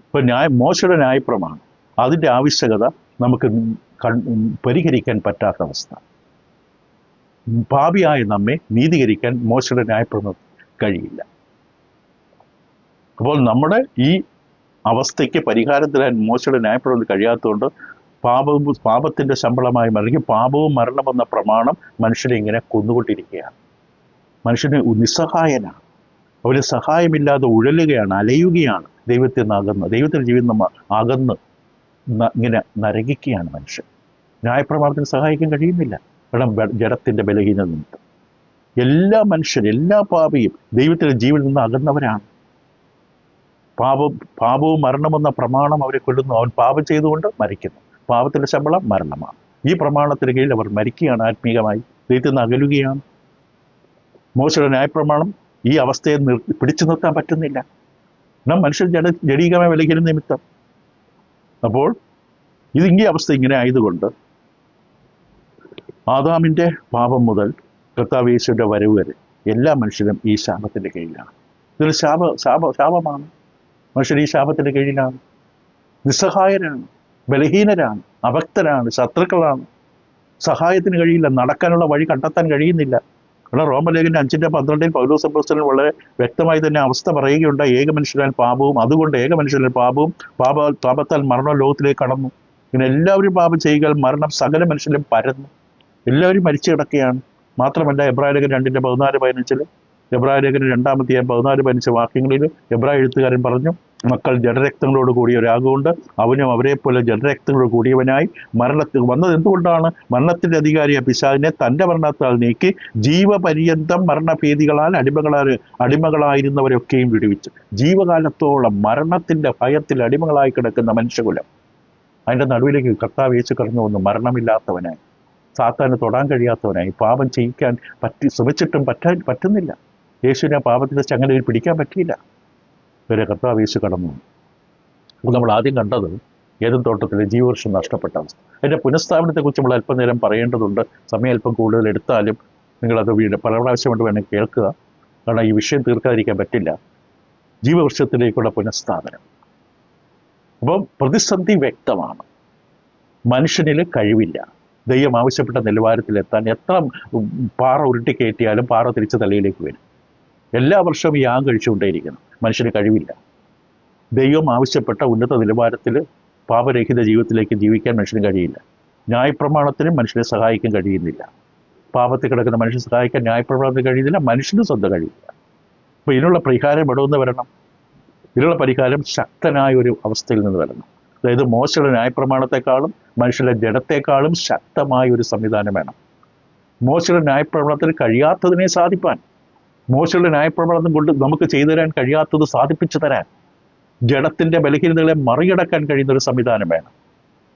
ഇപ്പോൾ മോശയുടെ ന്യായപ്രമാണം, അതിൻ്റെ ആവശ്യകത നമുക്ക് പരിഹരിക്കാൻ പറ്റാത്ത അവസ്ഥ. പാപിയായ നമ്മെ നീതീകരിക്കാൻ മോശയുടെ ന്യായപ്രമാണം കഴിയില്ല. അപ്പോൾ നമ്മുടെ ഈ അവസ്ഥയ്ക്ക് പരിഹാരം തരാൻ മോശയുടെ ന്യായപ്രമാണം കഴിയാത്തതുകൊണ്ട് പാപത്തിൻ്റെ ശമ്പളമായി അല്ലെങ്കിൽ പാപവും മരണമെന്ന പ്രമാണം മനുഷ്യനെ ഇങ്ങനെ കൊന്നുകൊണ്ടിരിക്കുകയാണ്. മനുഷ്യന് നിസ്സഹായനാണ്. അവന് സഹായമില്ലാതെ ഉഴലുകയാണ്, അലയുകയാണ്, ദൈവത്തിൽ നിന്ന് അകന്ന്, ദൈവത്തിൻ്റെ ജീവിതം അകന്ന് ഇങ്ങനെ നരകിക്കുകയാണ് മനുഷ്യൻ. ന്യായപ്രമാണത്തിന് സഹായിക്കാൻ കഴിയുന്നില്ല. കാരണം ജഡത്തിൻ്റെ ബലഹീനത നിമിത്തം എല്ലാ പാപിയും ദൈവത്തിൻ്റെ ജീവിതത്തിൽ നിന്ന് അകന്നവരാണ്. പാപവും മരണമെന്ന പ്രമാണം അവരെ കൊല്ലുന്നു. അവൻ പാപം ചെയ്തുകൊണ്ട് മരിക്കുന്നു. പാപത്തിൻ്റെ ശമ്പളം മരണമാണ്. ഈ പ്രമാണത്തിന് കീഴിൽ അവർ മരിക്കുകയാണ്, ആത്മീകമായി ദൈവത്തിൽ നിന്ന് അകലുകയാണ്. മോശയുടെ ന്യായപ്രമാണം ഈ അവസ്ഥയെ പിടിച്ചു നിർത്താൻ പറ്റുന്നില്ല. മനുഷ്യൻ ജഡീകമായ വിലകിരുന്ന നിമിത്തം. അപ്പോൾ ഈ അവസ്ഥ ഇങ്ങനെ ആയതുകൊണ്ട് ആദാമിൻ്റെ പാപം മുതൽ കർത്താവ് യേശുവിൻ്റെ വരവ് വരെ എല്ലാ മനുഷ്യരും ഈ ശാപത്തിൻ്റെ കീഴിലാണ്. ഇതൊരു ശാപമാണ്. മനുഷ്യർ ഈ ശാപത്തിൻ്റെ കീഴിലാണ്. നിസ്സഹായരാണ്, ബലഹീനരാണ്, അഭക്തരാണ്, ശത്രുക്കളാണ്. സഹായത്തിന് കഴിയില്ല, നടക്കാനുള്ള വഴി കണ്ടെത്താൻ കഴിയുന്നില്ല. കാരണം റോമലേഖനം 5:12 പൗലോസ് അപ്പോസ്തലൻ വളരെ വ്യക്തമായി തന്നെ അവസ്ഥ പറയുകയുണ്ടായി. ഏക മനുഷ്യനാൽ പാപവും, അതുകൊണ്ട് ഏക മനുഷ്യനാൽ പാപവും, പാപത്താൽ മരണം ലോകത്തിലേക്ക് കടന്നു. ഇങ്ങനെ എല്ലാവരും പാപം ചെയ്യുക, മരണം സകല മനുഷ്യരിലും പരന്നു. എല്ലാവരും മരിച്ചു കിടക്കുകയാണ്. മാത്രമല്ല എബ്രായലേഖനം 2:14-15 എബ്രായലേഖനം 2-14 വാക്യങ്ങളിൽ എബ്രായ എഴുത്തുകാരൻ പറഞ്ഞു, മക്കൾ ജഡരക്തങ്ങളോട് കൂടിയവരാകൊണ്ട് അവനും അവരെ പോലെ ജഡരക്തങ്ങളോട് കൂടിയവനായി മരണത്തിൽ വന്നത് എന്തുകൊണ്ടാണ്? മരണത്തിന്റെ അധികാരിയ പിശാചിനെ തന്റെ മരണത്താൽ നീക്കി ജീവപര്യന്തം മരണഭീതികളാൽ അടിമകളായിരുന്നവരൊക്കെയും വിടുവിച്ചു. ജീവകാലത്തോളം മരണത്തിന്റെ ഭയത്തിൽ അടിമകളായി കിടക്കുന്ന മനുഷ്യകുലം, അതിന്റെ നടുവിലേക്ക് കർത്താവ് യേശു കടന്നു വന്നു. മരണമില്ലാത്തവനായി, സാത്താന് തൊടാൻ കഴിയാത്തവനായി, പാപം ചെയ്യിക്കാൻ ശ്രമിച്ചിട്ടും പറ്റുന്നില്ല. യേശുവിനെ പാപത്തിന്റെ ചങ്ങലയിൽ പിടിക്കാൻ പറ്റിയില്ല. വരെ കർത്താവ് യേശു കടന്നു. അപ്പോൾ നമ്മൾ ആദ്യം കണ്ടത് ഏദൻ തോട്ടത്തിലെ ജീവവൃക്ഷം നഷ്ടപ്പെട്ട അവസ്ഥ. അതിൻ്റെ പുനഃസ്ഥാപനത്തെക്കുറിച്ച് നമ്മൾ അല്പനേരം പറയേണ്ടതുണ്ട്. സമയം അല്പം കൂടുതൽ എടുത്താലും നിങ്ങളത് പല പ്രാവശ്യമായിട്ട് വേണമെങ്കിൽ കേൾക്കുക, കാരണം ഈ വിഷയം തീർക്കാതിരിക്കാൻ പറ്റില്ല. ജീവവൃക്ഷത്തിലേക്കുള്ള പുനഃസ്ഥാപനം. അപ്പം പ്രതിസന്ധി വ്യക്തമാണ്. മനുഷ്യനിൽ കഴിവില്ല ദൈവം ആവശ്യപ്പെട്ട നിലവാരത്തിലെത്താൻ. എത്ര പാറ ഉരുട്ടിക്കയറ്റിയാലും പാറ തിരിച്ച് തലയിലേക്ക് വരും. എല്ലാ വർഷവും യാഗം കഴിച്ചുകൊണ്ടേയിരിക്കണം. മനുഷ്യന് കഴിവില്ല. ദൈവം ആവശ്യപ്പെട്ട ഉന്നത നിലവാരത്തിൽ പാപരഹിത ജീവിതത്തിലേക്ക് ജീവിക്കാൻ മനുഷ്യന് കഴിയില്ല. ന്യായപ്രമാണത്തിനും മനുഷ്യനെ സഹായിക്കാൻ കഴിയുന്നില്ല. പാപത്തിൽ കിടക്കുന്ന മനുഷ്യനെ സഹായിക്കാൻ ന്യായപ്രമാണത്തിന് കഴിയുന്നില്ല, മനുഷ്യന് സ്വന്തം കഴിയില്ല. അപ്പോൾ ഇതിനുള്ള പരിഹാരം എവിടെ വരണം? ഇതിനുള്ള പരിഹാരം ശക്തനായ ഒരു അവസ്ഥയിൽ നിന്ന് വരണം. അതായത് മോശയുടെ ന്യായപ്രമാണത്തെക്കാളും മനുഷ്യരുടെ ജഡത്തെക്കാളും ശക്തമായ ഒരു സംവിധാനം വേണം. മോശയുടെ ന്യായപ്രമാണത്തിന് കഴിയാത്തതിനെ സാധിപ്പാൻ, മോശയുടെ ന്യായപ്രമാണം കൊണ്ട് നമുക്ക് ചെയ്തു തരാൻ കഴിയാത്തത് സാധിപ്പിച്ചു തരാൻ, ജഡത്തിന്റെ ബലഹീനതകളെ മറികടക്കാൻ കഴിയുന്ന ഒരു സംവിധാനം വേണം.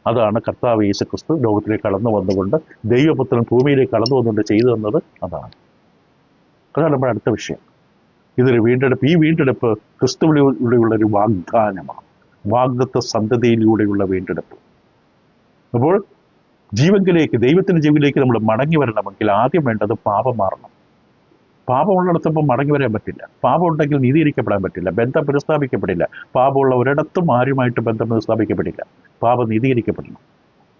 അതാണ് കർത്താവ് യേശുക്രിസ്തു ലോകത്തിലേക്ക് കടന്നു വന്നുകൊണ്ട്, ദൈവപുത്രൻ ഭൂമിയിലേക്ക് കടന്നു വന്നുകൊണ്ട് ചെയ്തു തന്നത്. അതാണ് നമ്മുടെ അടുത്ത വിഷയം. ഇതൊരു വീണ്ടെടുപ്പ്. ഈ വീണ്ടെടുപ്പ് ക്രിസ്തുവിലൂടെയുള്ള ഒരു വാഗ്ദാനമാണ്. വാഗ്ദത്ത സന്തതിയിലൂടെയുള്ള വീണ്ടെടുപ്പ്. അപ്പോൾ ജീവങ്കിലേക്ക്, ദൈവത്തിന്റെ ജീവനിലേക്ക് നമ്മൾ മടങ്ങി വരണമെങ്കിൽ ആദ്യം വേണ്ടത് പാപം മാറണം. പാപമുള്ളിടത്തപ്പോൾ മടങ്ങി വരാൻ പറ്റില്ല. പാപം ഉണ്ടെങ്കിൽ നീതീകരിക്കപ്പെടാൻ പറ്റില്ല, ബന്ധം പുനഃസ്ഥാപിക്കപ്പെടില്ല. പാപമുള്ള ഒരിടത്തും ആരുമായിട്ട് ബന്ധം പുനഃസ്ഥാപിക്കപ്പെടില്ല. പാപം നീതീകരിക്കപ്പെടണം.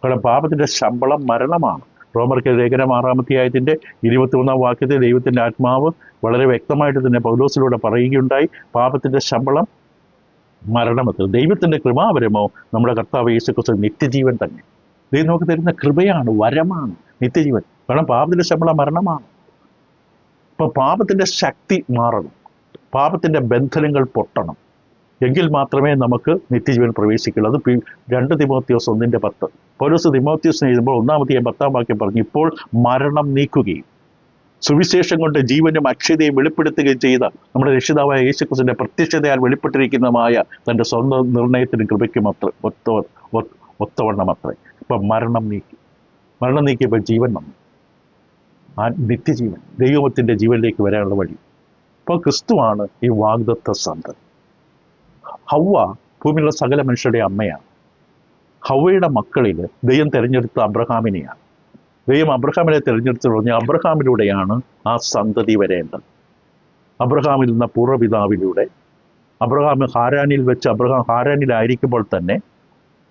കാരണം പാപത്തിന്റെ ശമ്പളം മരണമാണ്. റോമർക്ക് ലേഖനം 6-ാം വാക്യത്തിൽ ദൈവത്തിന്റെ ആത്മാവ് വളരെ വ്യക്തമായിട്ട് തന്നെ പൗലോസിലൂടെ പറയുകയുണ്ടായി, പാപത്തിന്റെ ശമ്പളം മരണമത്ര, ദൈവത്തിന്റെ കൃപാവരമോ നമ്മുടെ കർത്താവ് യേശുക്രിസ്തു നിത്യജീവൻ തന്നെ. ദൈവം നമുക്ക് തരുന്ന കൃപയാണ്, വരമാണ് നിത്യജീവൻ. കാരണം പാപത്തിന്റെ ശമ്പളം മരണമാണ്. ഇപ്പൊ പാപത്തിന്റെ ശക്തി മാറണം, പാപത്തിന്റെ ബന്ധനങ്ങൾ പൊട്ടണം, എങ്കിൽ മാത്രമേ നമുക്ക് നിത്യജീവൻ പ്രവേശിക്കുള്ളൂ. അത് 2 തിമോത്തിയോസ് 1:10 പൗലോസ് തിമോത്തിയോസിനെ എഴുതുമ്പോൾ 1-10 വാക്യം പറഞ്ഞു, ഇപ്പോൾ മരണം നീക്കുകയും സുവിശേഷം കൊണ്ട് ജീവനും അക്ഷയതയും വെളിപ്പെടുത്തുകയും ചെയ്ത നമ്മുടെ രക്ഷിതാവായ യേശുക്രിസ്തുവിന്റെ പ്രത്യക്ഷതയാൽ വെളിപ്പെട്ടിരിക്കുന്നതുമായ തന്റെ സ്വന്തം നിർണയത്തിനും കൃപയ്ക്കും ഒത്തവണ്ണം അത്രേ. ഇപ്പം മരണം നീക്കിയപ്പോൾ ജീവൻ വന്നു. ആ നിത്യജീവൻ, ദൈവത്തിന്റെ ജീവനിലേക്ക് വരാനുള്ള വഴി. അപ്പോൾ ക്രിസ്തുവാണ് ഈ വാഗ്ദത്ത സന്തതി. ഹവ്വ ഭൂമിയിലുള്ള സകല മനുഷ്യരുടെ അമ്മയാണ്. ഹവ്വയുടെ മക്കളിൽ ദൈവം തിരഞ്ഞെടുത്ത അബ്രഹാമിനെയാണ്. ദൈവം അബ്രഹാമിനെ തിരഞ്ഞെടുത്ത് പറഞ്ഞ അബ്രഹാമിലൂടെയാണ് ആ സന്തതി വരേണ്ടത്. അബ്രഹാമിൽ നിന്ന പൂർവ്വപിതാവിലൂടെ. അബ്രഹാം ഹാരാനിൽ വെച്ച്, അബ്രഹാം ഹാരാനിലായിരിക്കുമ്പോൾ തന്നെ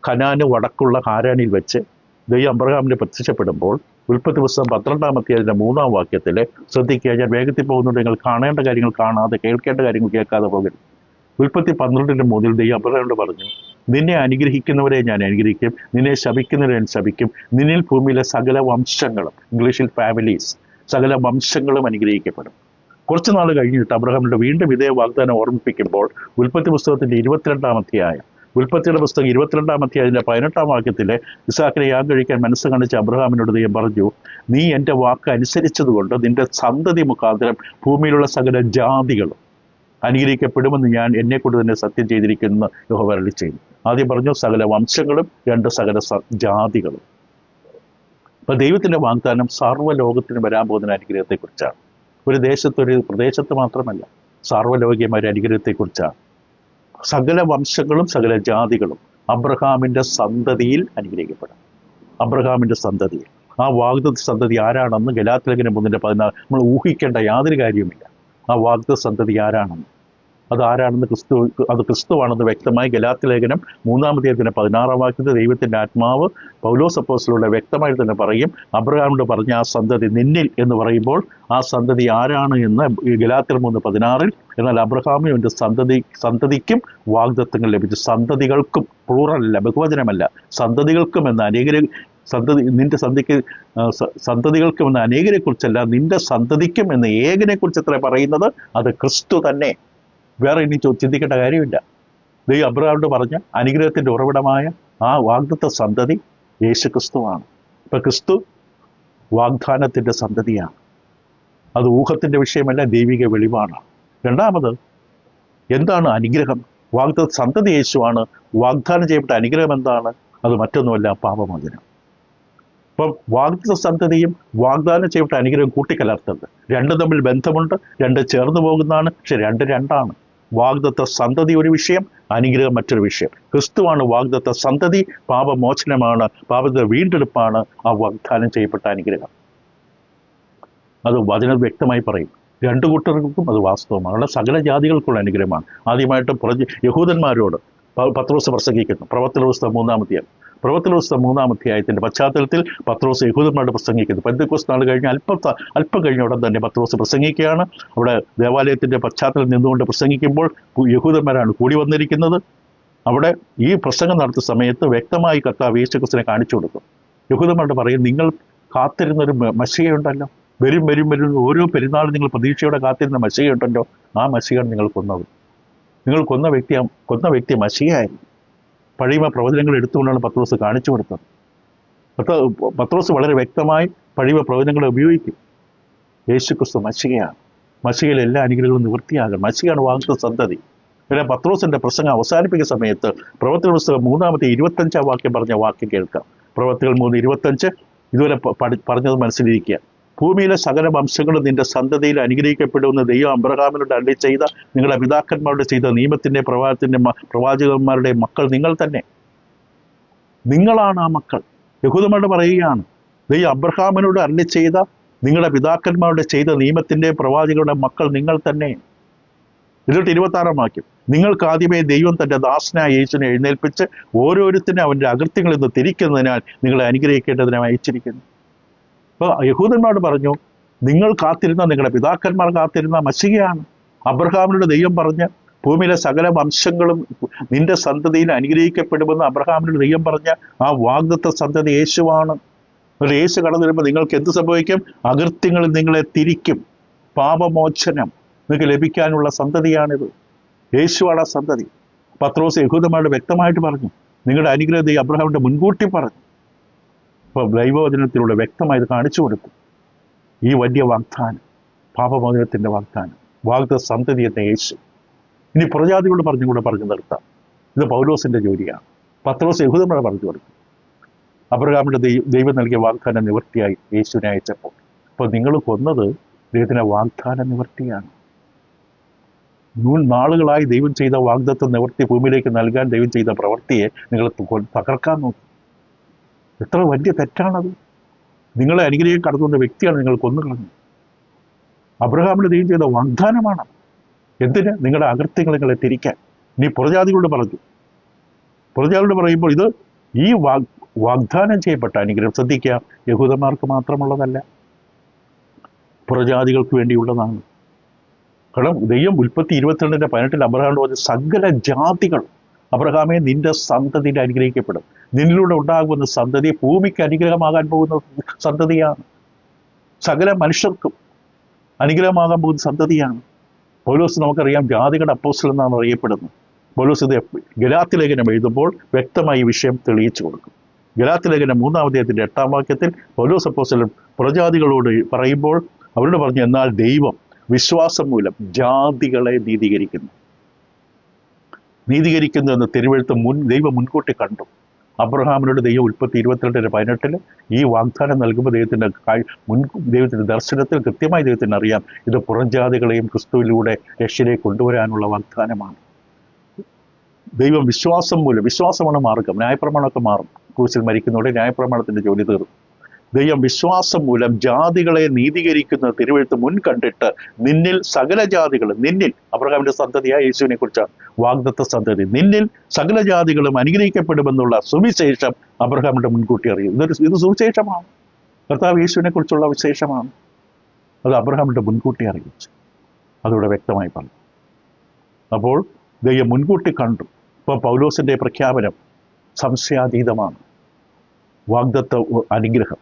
കനാന് വടക്കുള്ള ഹാരാനിൽ വെച്ച് ദൈവം അബ്രഹാമിനെ പ്രത്യക്ഷപ്പെടുമ്പോൾ ഉൽപ്പത്തി പുസ്തകം 12-ാം വാക്യത്തിൽ ശ്രദ്ധിക്കുക. ഞാൻ വേഗത്തിൽ പോകുന്നുണ്ട്, നിങ്ങൾ കാണേണ്ട കാര്യങ്ങൾ കാണാതെ, കേൾക്കേണ്ട കാര്യങ്ങൾ കേൾക്കാതെ പോകരുത്. ഉൽപ്പത്തി 12:3 ദൈവം അബ്രഹാമിനോട് പറഞ്ഞു, നിന്നെ അനുഗ്രഹിക്കുന്നവരെ ഞാൻ അനുഗ്രഹിക്കും, നിന്നെ ശപിക്കുന്നവരെ ഞാൻ ശപിക്കും, നിന്നിൽ ഭൂമിയിലെ സകല വംശങ്ങളും, ഇംഗ്ലീഷിൽ ഫാമിലീസ്, സകല വംശങ്ങളും അനുഗ്രഹിക്കപ്പെടും. കുറച്ച് നാൾ കഴിഞ്ഞിട്ട് അബ്രഹാമിന്റെ വീണ്ടും ഇതേ വാഗ്ദാനം ഓർമ്മിപ്പിക്കുമ്പോൾ ഉൽപ്പത്തി പുസ്തകത്തിന്റെ 22-ാം അധ്യായം, ഉൽപ്പത്തിയുടെ പുസ്തകം 22-ാം അധ്യായത്തിന്റെ 18-ാം വാക്യത്തിലെ ഇസ്ഹാക്കിനെ യാഗം കഴിക്കാൻ മനസ്സ് കാണിച്ച അബ്രഹാമിനോട് ദൈവം പറഞ്ഞു, നീ എൻ്റെ വാക്ക് അനുസരിച്ചതുകൊണ്ട് നിന്റെ സന്തതി മുഖാന്തരം ഭൂമിയിലുള്ള സകല ജാതികളും അനുഗ്രഹിക്കപ്പെടുമെന്ന് ഞാൻ എന്നെക്കൊണ്ട് തന്നെ സത്യം ചെയ്തിരിക്കുന്ന യഹോവ അരുളിച്ചെയ്തു. ആദ്യം പറഞ്ഞു സകല വംശങ്ങളും, 2 സകല ജാതികളും. അപ്പൊ ദൈവത്തിന്റെ വാഗ്ദാനം സർവ്വലോകത്തിന് വരാൻ പോകുന്ന അനുഗ്രഹത്തെക്കുറിച്ചാണ്. ഒരു പ്രദേശത്ത് മാത്രമല്ല, സർവ്വലോകീയമായ അനുഗ്രഹത്തെക്കുറിച്ചാണ്. സകല വംശങ്ങളും സകല ജാതികളും അബ്രഹാമിന്റെ സന്തതിയിൽ അനുഗ്രഹിക്കപ്പെടും. അബ്രഹാമിന്റെ സന്തതിയിൽ. ആ വാഗ്ദത്ത സന്തതി ആരാണെന്ന് ഗലാത്യലേഖനം 3:14 നമ്മൾ ഊഹിക്കേണ്ട യാതൊരു കാര്യവുമില്ല. ആ വാഗ്ദത്ത സന്തതി ആരാണെന്ന് അതാരാണെന്ന് അത് ക്രിസ്തുവാണെന്ന് വ്യക്തമായി ഗലാത്യ ലേഖനം 3-16 വാക്യത്തിൽ ദൈവത്തിൻ്റെ ആത്മാവ് പൗലോസ് അപ്പോസ്തലനോട് വ്യക്തമായി തന്നെ പറയും. അബ്രഹാമിനോട് പറഞ്ഞ ആ സന്തതി നിന്നിൽ എന്ന് പറയുമ്പോൾ ആ സന്തതി ആരാണ് എന്ന് ഗലാത്യർ 3:16. എന്നാൽ അബ്രഹാമിനും എൻ്റെ സന്തതിക്കും വാഗ്ദത്തങ്ങൾ ലഭിച്ചു. സന്തതികൾക്കും, പ്ലൂറലല്ല, ബഹുവചനമല്ല, സന്തതികൾക്കും എന്ന നിന്റെ സന്തതികൾക്കും എന്ന അനേകരെ കുറിച്ചല്ല, നിന്റെ സന്തതിക്കും എന്ന ഏകനെ കുറിച്ച് എത്ര പറയുന്നത്? അത് ക്രിസ്തു തന്നെ. വേറെ ഇനി ചിന്തിക്കേണ്ട കാര്യമില്ല. ദൈവം അബ്രഹാമിനോട് പറഞ്ഞ അനുഗ്രഹത്തിന്റെ ഉറവിടമായ ആ വാഗ്ദത്ത സന്തതി യേശു ക്രിസ്തുവാണ്. ഇപ്പൊ ക്രിസ്തു വാഗ്ദാനത്തിന്റെ സന്തതിയാണ്. അത് ഊഹത്തിന്റെ വിഷയമല്ല, ദൈവിക വെളിവാണ്. രണ്ടാമത്, എന്താണ് അനുഗ്രഹം? വാഗ്ദത്ത സന്തതി യേശുവാണ്. വാഗ്ദാനം ചെയ്യപ്പെട്ട അനുഗ്രഹം എന്താണ്? അത് മറ്റൊന്നുമല്ല, പാപമോചനം. അപ്പം വാഗ്ദത്ത സന്തതിയും വാഗ്ദാനം ചെയ്യപ്പെട്ട അനുഗ്രഹം കൂട്ടിക്കലർത്തരുത്. രണ്ടും തമ്മിൽ ബന്ധമുണ്ട്, രണ്ട് ചേർന്ന് പോകുന്നതാണ്. പക്ഷെ രണ്ടാണ്. വാഗ്ദത്ത സന്തതി ഒരു വിഷയം, അനുഗ്രഹം മറ്റൊരു വിഷയം. ക്രിസ്തുവാണ് വാഗ്ദത്ത സന്തതി. പാപമോചനമാണ്, പാപത്തിന്റെ വീണ്ടെടുപ്പാണ് ആ വാഗ്ദാനം ചെയ്യപ്പെട്ട അനുഗ്രഹം. അത് വചനം വ്യക്തമായി പറയും. രണ്ടു കൂട്ടർക്കും അത് വാസ്തവമാണ്. സകല ജാതികൾക്കുള്ള അനുഗ്രഹമാണ്. ആദ്യമായിട്ട് യഹൂദന്മാരോട് പത്രോസ് പ്രസംഗിക്കുന്നു. പ്രവർത്തന പുസ്തകം 3-ാം അധ്യായത്തിന്റെ പശ്ചാത്തലത്തിൽ പത്രോസ് യഹൂദന്മാരോട് പ്രസംഗിക്കുന്നു. പെന്തക്കോസ്ത് നാൾ കഴിഞ്ഞ് അല്പം കഴിഞ്ഞ ഉടൻ തന്നെ പത്രോസ് പ്രസംഗിക്കുകയാണ്. അവിടെ ദേവാലയത്തിന്റെ പശ്ചാത്തലം നിന്നുകൊണ്ട് പ്രസംഗിക്കുമ്പോൾ യഹൂദന്മാരാണ് കൂടി വന്നിരിക്കുന്നത്. അവിടെ ഈ പ്രസംഗം നടത്തിയ സമയത്ത് വ്യക്തമായി കർത്താവ് യേശുക്രിസ്തുവിനെ കാണിച്ചു കൊടുക്കും. യഹൂദന്മാരോട് പറയും, നിങ്ങൾ കാത്തിരുന്നൊരു മശിഹയുണ്ടല്ലോ, വരും ഓരോ പെരുന്നാളും നിങ്ങൾ പ്രതീക്ഷയോടെ കാത്തിരുന്ന മശിഹയുണ്ടല്ലോ, ആ മശിഹയാണ് നിങ്ങൾ കൊന്നത്. നിങ്ങൾ കൊന്ന വ്യക്തി മശിഹയായിരുന്നു. പഴയ പ്രവചനങ്ങൾ എടുത്തുകൊണ്ടാണ് പത്രോസ് കാണിച്ചു കൊടുത്തത്. പത്രോസ് വളരെ വ്യക്തമായി പഴയ പ്രവചനങ്ങളെ ഉപയോഗിക്കും. യേശുക്രിസ്തു മശിഹയാണ്. മശിഹയിൽ എല്ലാ അനുഗ്രഹങ്ങളും നിവൃത്തിയാകണം. മശിഹയാണ് വാഗ്ദത്ത സന്തതി. പിന്നെ പത്രോസിന്റെ പ്രസംഗം അവസാനിപ്പിക്കുന്ന സമയത്ത് പ്രവർത്തന പുസ്തകം 3-ാം വാക്യം പറഞ്ഞ വാക്യം കേൾക്കാം. പ്രവർത്തികൾ 3:25. ഇതുവരെ പറഞ്ഞത് മനസ്സിലിരിക്കുക. ഭൂമിയിലെ സകല വംശങ്ങളും നിന്റെ സന്തതിയിൽ അനുഗ്രഹിക്കപ്പെടുമെന്ന് ദൈവം അബ്രഹാമിനോട് അരുളി ചെയ്ത, നിങ്ങളുടെ പിതാക്കന്മാരോട് ചെയ്ത നിയമത്തിന്റെ പ്രവാചകന്മാരുടെ മക്കൾ നിങ്ങൾ തന്നെ. നിങ്ങളാണ് ആ മക്കൾ. യഹൂദന്മാരോട് പറയുകയാണ്, ദൈവം അബ്രഹാമിനോട് അരുളി ചെയ്ത, നിങ്ങളുടെ പിതാക്കന്മാരോട് ചെയ്ത നിയമത്തിന്റെ പ്രവാചകരുടെ മക്കൾ നിങ്ങൾ തന്നെ. എന്നിട്ട് 26-ാം വാക്യം, നിങ്ങൾക്ക് ആദ്യമേ ദൈവം തന്റെ ദാസനായ യേശുവിനെ എഴുന്നേൽപ്പിച്ച് ഓരോരുത്തരും അവന്റെ അകൃത്യങ്ങളിൽ നിന്ന് തിരിക്കുന്നതിനാൽ നിങ്ങളെ അനുഗ്രഹിക്കേണ്ടതിനായി അയച്ചിരിക്കുന്നു. അപ്പോൾ യഹൂദന്മാരോട് പറഞ്ഞു, നിങ്ങളുടെ പിതാക്കന്മാർ കാത്തിരുന്ന മശിഹയാണ്. അബ്രഹാമിനോട് ദൈവം പറഞ്ഞ്, ഭൂമിയിലെ സകല വംശങ്ങളും നിന്റെ സന്തതിയിൽ അനുഗ്രഹിക്കപ്പെടുമെന്ന് അബ്രഹാമിനോട് ദൈവം പറഞ്ഞ ആ വാഗ്ദത്ത സന്തതി യേശുവാണ്. യേശു കടന്നു വരുമ്പോൾ നിങ്ങൾക്ക് എന്ത് സംഭവിക്കും? അകൃത്യങ്ങളിൽ നിങ്ങളെ തിരിക്കും. പാപമോചനം നിങ്ങൾക്ക് ലഭിക്കാനുള്ള സന്തതിയാണിത്. യേശുവാണ് ആ സന്തതി. പത്രോസ് യഹൂദന്മാരോട് വ്യക്തമായിട്ട് പറഞ്ഞു, നിങ്ങളുടെ അനുഗ്രഹം ദൈവം അബ്രഹാമിന്റെ മുൻകൂട്ടി പറഞ്ഞു. ഇപ്പോൾ ദൈവവചനത്തിലൂടെ വ്യക്തമായി ഇത് കാണിച്ചു കൊടുത്തു. ഈ വലിയ വാഗ്ദാനം, പാപമോചനത്തിന്റെ വാഗ്ദാനം, വാഗ്ദത്ത സന്തതി എന്ന യേശു. ഇനി പ്രജാതികളോട് പറഞ്ഞു നിർത്താം. ഇത് പൗലോസിന്റെ ജോലിയാണ്. പത്രോസ് യഹൂദന്മാരോട് പറഞ്ഞു കൊടുത്തു. അബ്രഹാമിന്റെ ദൈവം നൽകിയ വാഗ്ദാനം നിവൃത്തിയായി യേശുവിനെ അയച്ചപ്പോൾ. അപ്പോൾ നിങ്ങൾ കൊന്നത് ദൈവത്തിന്റെ വാഗ്ദാന നിവൃത്തിയാണ്. നാളുകളായി ദൈവം ചെയ്ത വാഗ്ദത്ത നിവൃത്തി ഭൂമിയിലേക്ക് നൽകാൻ ദൈവം ചെയ്ത പ്രവൃത്തിയെ നിങ്ങൾ തകർക്കാൻ നോക്കി. എത്ര വലിയ തെറ്റാണത്! നിങ്ങളെ അനുഗ്രഹം കടത്തുന്ന വ്യക്തിയാണ് നിങ്ങൾ കൊന്നുകളഞ്ഞത്. അബ്രഹാമിന് ദൈവം ചെയ്ത വാഗ്ദാനമാണ്. എന്തിന്? നിങ്ങളുടെ അകൃത്യങ്ങൾ നിങ്ങളെ തിരിക്കാൻ. ഇനി പുറജാതികളോട് പറയുമ്പോൾ ഇത് ഈ വാഗ്ദാനം ചെയ്യപ്പെട്ട അനുഗ്രഹം, ശ്രദ്ധിക്കുക, യഹൂദന്മാർക്ക് മാത്രമുള്ളതല്ല, പുറജാതികൾക്ക് വേണ്ടിയുള്ളതാണ്. കാരണം ദൈവം ഉൽപ്പത്തി 22:18 അബ്രഹാമിനോട് പറഞ്ഞ സകല ജാതികൾ അബ്രഹാമെ നിന്റെ സന്തതിയിൽ അനുഗ്രഹിക്കപ്പെടും. നിന്നിലൂടെ ഉണ്ടാകുന്ന സന്തതി ഭൂമിക്ക് അനുഗ്രഹമാകാൻ പോകുന്ന സന്തതിയാണ്. സകല മനുഷ്യർക്കും അനുഗ്രഹമാകാൻ പോകുന്ന സന്തതിയാണ്. പൗലോസ് നമുക്കറിയാം ജാതികളുടെ അപ്പോസ്തലൻ എന്നാണ് അറിയപ്പെടുന്നത്. പൗലോസ് ഇത് ഗലാത്യ ലേഖനം എഴുതുമ്പോൾ വ്യക്തമായി ഈ വിഷയം തെളിയിച്ചു കൊടുക്കും. ഗലാത്യ ലേഖനം 3-ാം വാക്യത്തിൽ പൗലോസ് അപ്പോസ്തലൻ പ്രജാതികളോട് പറയുമ്പോൾ അവരോട് പറഞ്ഞു, എന്നാൽ ദൈവം വിശ്വാസം മൂലം ജാതികളെ നീതീകരിക്കുന്നു എന്ന് തിരുവെഴുത്ത് ദൈവം മുൻകൂട്ടി കണ്ടു. അബ്രഹാമിനോട് ദൈവം ഉൽപ്പത്തി 22:18 ഈ വാഗ്ദാനം നൽകുമ്പോൾ ദൈവത്തിന്റെ ദർശനത്തിൽ കൃത്യമായി ദൈവത്തിന് അറിയാം, ഇത് പുറംജാതികളെയും ക്രിസ്തുവിലൂടെ രക്ഷയിലേക്ക് കൊണ്ടുവരാനുള്ള വാഗ്ദാനമാണ്. ദൈവം വിശ്വാസമാണ് മാർഗം. ന്യായപ്രമാണമൊക്കെ മാറും. ക്രൂശിൽ മരിക്കുന്നതോടെ ന്യായപ്രമാണത്തിന്റെ ജോലി തീർന്നു. ദൈവം വിശ്വാസം മൂലം ജാതികളെ നീതീകരിക്കുന്ന തിരുവെഴുത്ത് മുൻ കണ്ടിട്ട് നിന്നിൽ സകല ജാതികളും, നിന്നിൽ അബ്രഹാമിന്റെ സന്തതിയായ യേശുവിനെ കുറിച്ചാണ് വാഗ്ദത്ത സന്തതി, നിന്നിൽ സകല ജാതികളും അനുഗ്രഹിക്കപ്പെടുമെന്നുള്ള സുവിശേഷം അബ്രഹാമിന്റെ മുൻകൂട്ടി അറിയും. ഇത് സുവിശേഷമാണ്, കർത്താവ് യേശുവിനെ കുറിച്ചുള്ള വിശേഷമാണ്. അത് അബ്രഹാമിന്റെ മുൻകൂട്ടി അറിയിച്ചു, അതിവിടെ വ്യക്തമായി പറഞ്ഞു. അപ്പോൾ ദൈവം മുൻകൂട്ടി കണ്ടു. ഇപ്പോൾ പൗലോസിന്റെ പ്രഖ്യാപനം സംശയാതീതമാണ്. വാഗ്ദത്ത അനുഗ്രഹം,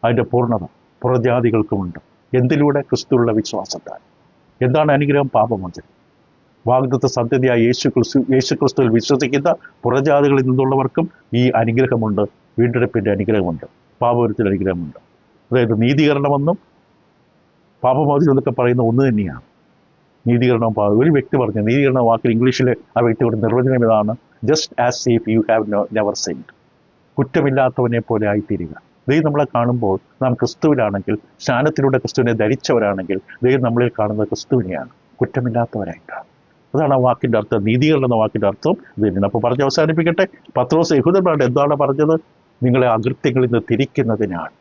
അതിൻ്റെ പൂർണ്ണത പുറജാതികൾക്കുമുണ്ട്. എന്തിലൂടെ? ക്രിസ്തുവിലുള്ള വിശ്വാസത്താൽ. എന്താണ് അനുഗ്രഹം? പാപമോചനം. വാഗ്ദത്ത സന്തതിയായ യേശു ക്രിസ്തുവിൽ വിശ്വസിക്കുന്ന പുറജാതികളിൽ നിന്നുള്ളവർക്കും ഈ അനുഗ്രഹമുണ്ട്. വീണ്ടെടുപ്പിൻ്റെ അനുഗ്രഹമുണ്ട്, പാപപരിത്തിന്റെ അനുഗ്രഹമുണ്ട്. അതായത് നീതീകരണമെന്നും പാപമോചനം എന്നൊക്കെ പറയുന്ന ഒന്ന് തന്നെയാണ്. നീതീകരണം, ഒരു വ്യക്തി പറഞ്ഞു നീതീകരണ വാക്കിൽ ഇംഗ്ലീഷിലെ ആ വ്യക്തിയുടെ നിർവചനം ഇതാണ്: just as if you have never sinned. കുറ്റമില്ലാത്തവനെ പോലെ ആയിത്തീരുക. ദൈവം നമ്മളെ കാണുമ്പോൾ നാം ക്രിസ്തുവിലാണെങ്കിൽ, സ്നാനത്തിലൂടെ ക്രിസ്തുവിനെ ധരിച്ചവരാണെങ്കിൽ ദൈവം നമ്മളിൽ കാണുന്നത് ക്രിസ്തുവിനെയാണ്, കുറ്റമില്ലാത്തവരായിട്ടാണ്. അതാണ് ആ വാക്കിൻ്റെ അർത്ഥം. നീതീകരണം എന്ന വാക്കിൻ്റെ അർത്ഥം ഇത് തന്നെയാണ്. അപ്പോൾ പറഞ്ഞ് അവസാനിപ്പിക്കട്ടെ. പത്രോസ് യഹൂദന്മാരോട് എന്താണ് പറഞ്ഞത്? നിങ്ങളെ അകൃത്യങ്ങളിൽ നിന്ന് തിരിക്കുന്നതിനാണ്.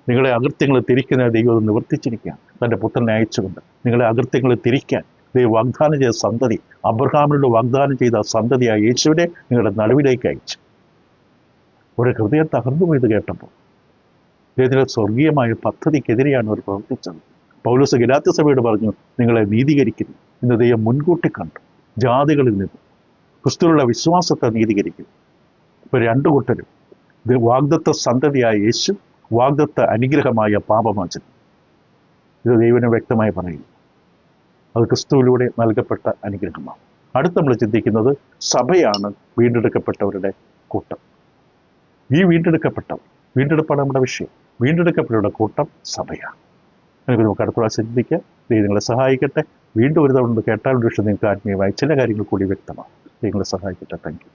നിങ്ങളെ അകൃത്യങ്ങൾ തിരിക്കുന്ന ദൈവം അത് നിവർത്തിച്ചിരിക്കുകയാണ് തൻ്റെ പുത്രനെ അയച്ചുകൊണ്ട്. നിങ്ങളെ അകൃത്യങ്ങൾ തിരിക്കാൻ ദൈവം വാഗ്ദാനം ചെയ്ത സന്തതി, അബ്രഹാമിനോട് വാഗ്ദാനം ചെയ്ത സന്തതിയായ യേശുവിനെ നിങ്ങളുടെ നടുവിലേക്ക് അയച്ചു. ഒരു ഹൃദയം തകർന്നു പോയത് കേട്ടപ്പോൾ ദൈവത്തിൻ്റെ സ്വർഗീയമായ പദ്ധതിക്കെതിരെയാണ് അവർ പ്രവർത്തിച്ചത്. പൗലോസ് ഗലാത്യസഭയോട് പറഞ്ഞു, നിങ്ങളെ നീതീകരിക്കുന്നു എന്ന് ദൈവം മുൻകൂട്ടി കണ്ടു. ജാതികളിൽ നിന്ന് ക്രിസ്തുവിലുള്ള വിശ്വാസത്തെ നീതീകരിക്കുന്നു. ഇപ്പോൾ രണ്ടു കൂട്ടരും, വാഗ്ദത്ത സന്തതിയായ യേശു, വാഗ്ദത്ത അനുഗ്രഹമായ പാപമോചനം. ഇത് ദൈവനെ വ്യക്തമായി പറയുന്നു. അത് ക്രിസ്തുവിലൂടെ നൽകപ്പെട്ട അനുഗ്രഹമാണ്. അടുത്ത് നമ്മൾ ചിന്തിക്കുന്നത് സഭയാണ് വീണ്ടെടുക്കപ്പെട്ടവരുടെ കൂട്ടം. ഈ വീണ്ടെടുപ്പാണ് നമ്മുടെ വിഷയം. വീണ്ടെടുക്കപ്പെട്ടവരുടെ കൂട്ടം സഭയാണ്. നമുക്ക് അടുത്ത പ്രാവശ്യം ചിന്തിക്കുക. ദൈവം നിങ്ങളെ സഹായിക്കട്ടെ. വീണ്ടും ഒരു തവണ കേട്ടാൽ ഒരു പക്ഷേ നിങ്ങൾക്ക് ആത്മീയമായി ചില കാര്യങ്ങൾ കൂടി വ്യക്തമാണ്. ദൈവങ്ങളെ സഹായിക്കട്ടെ. Thank you.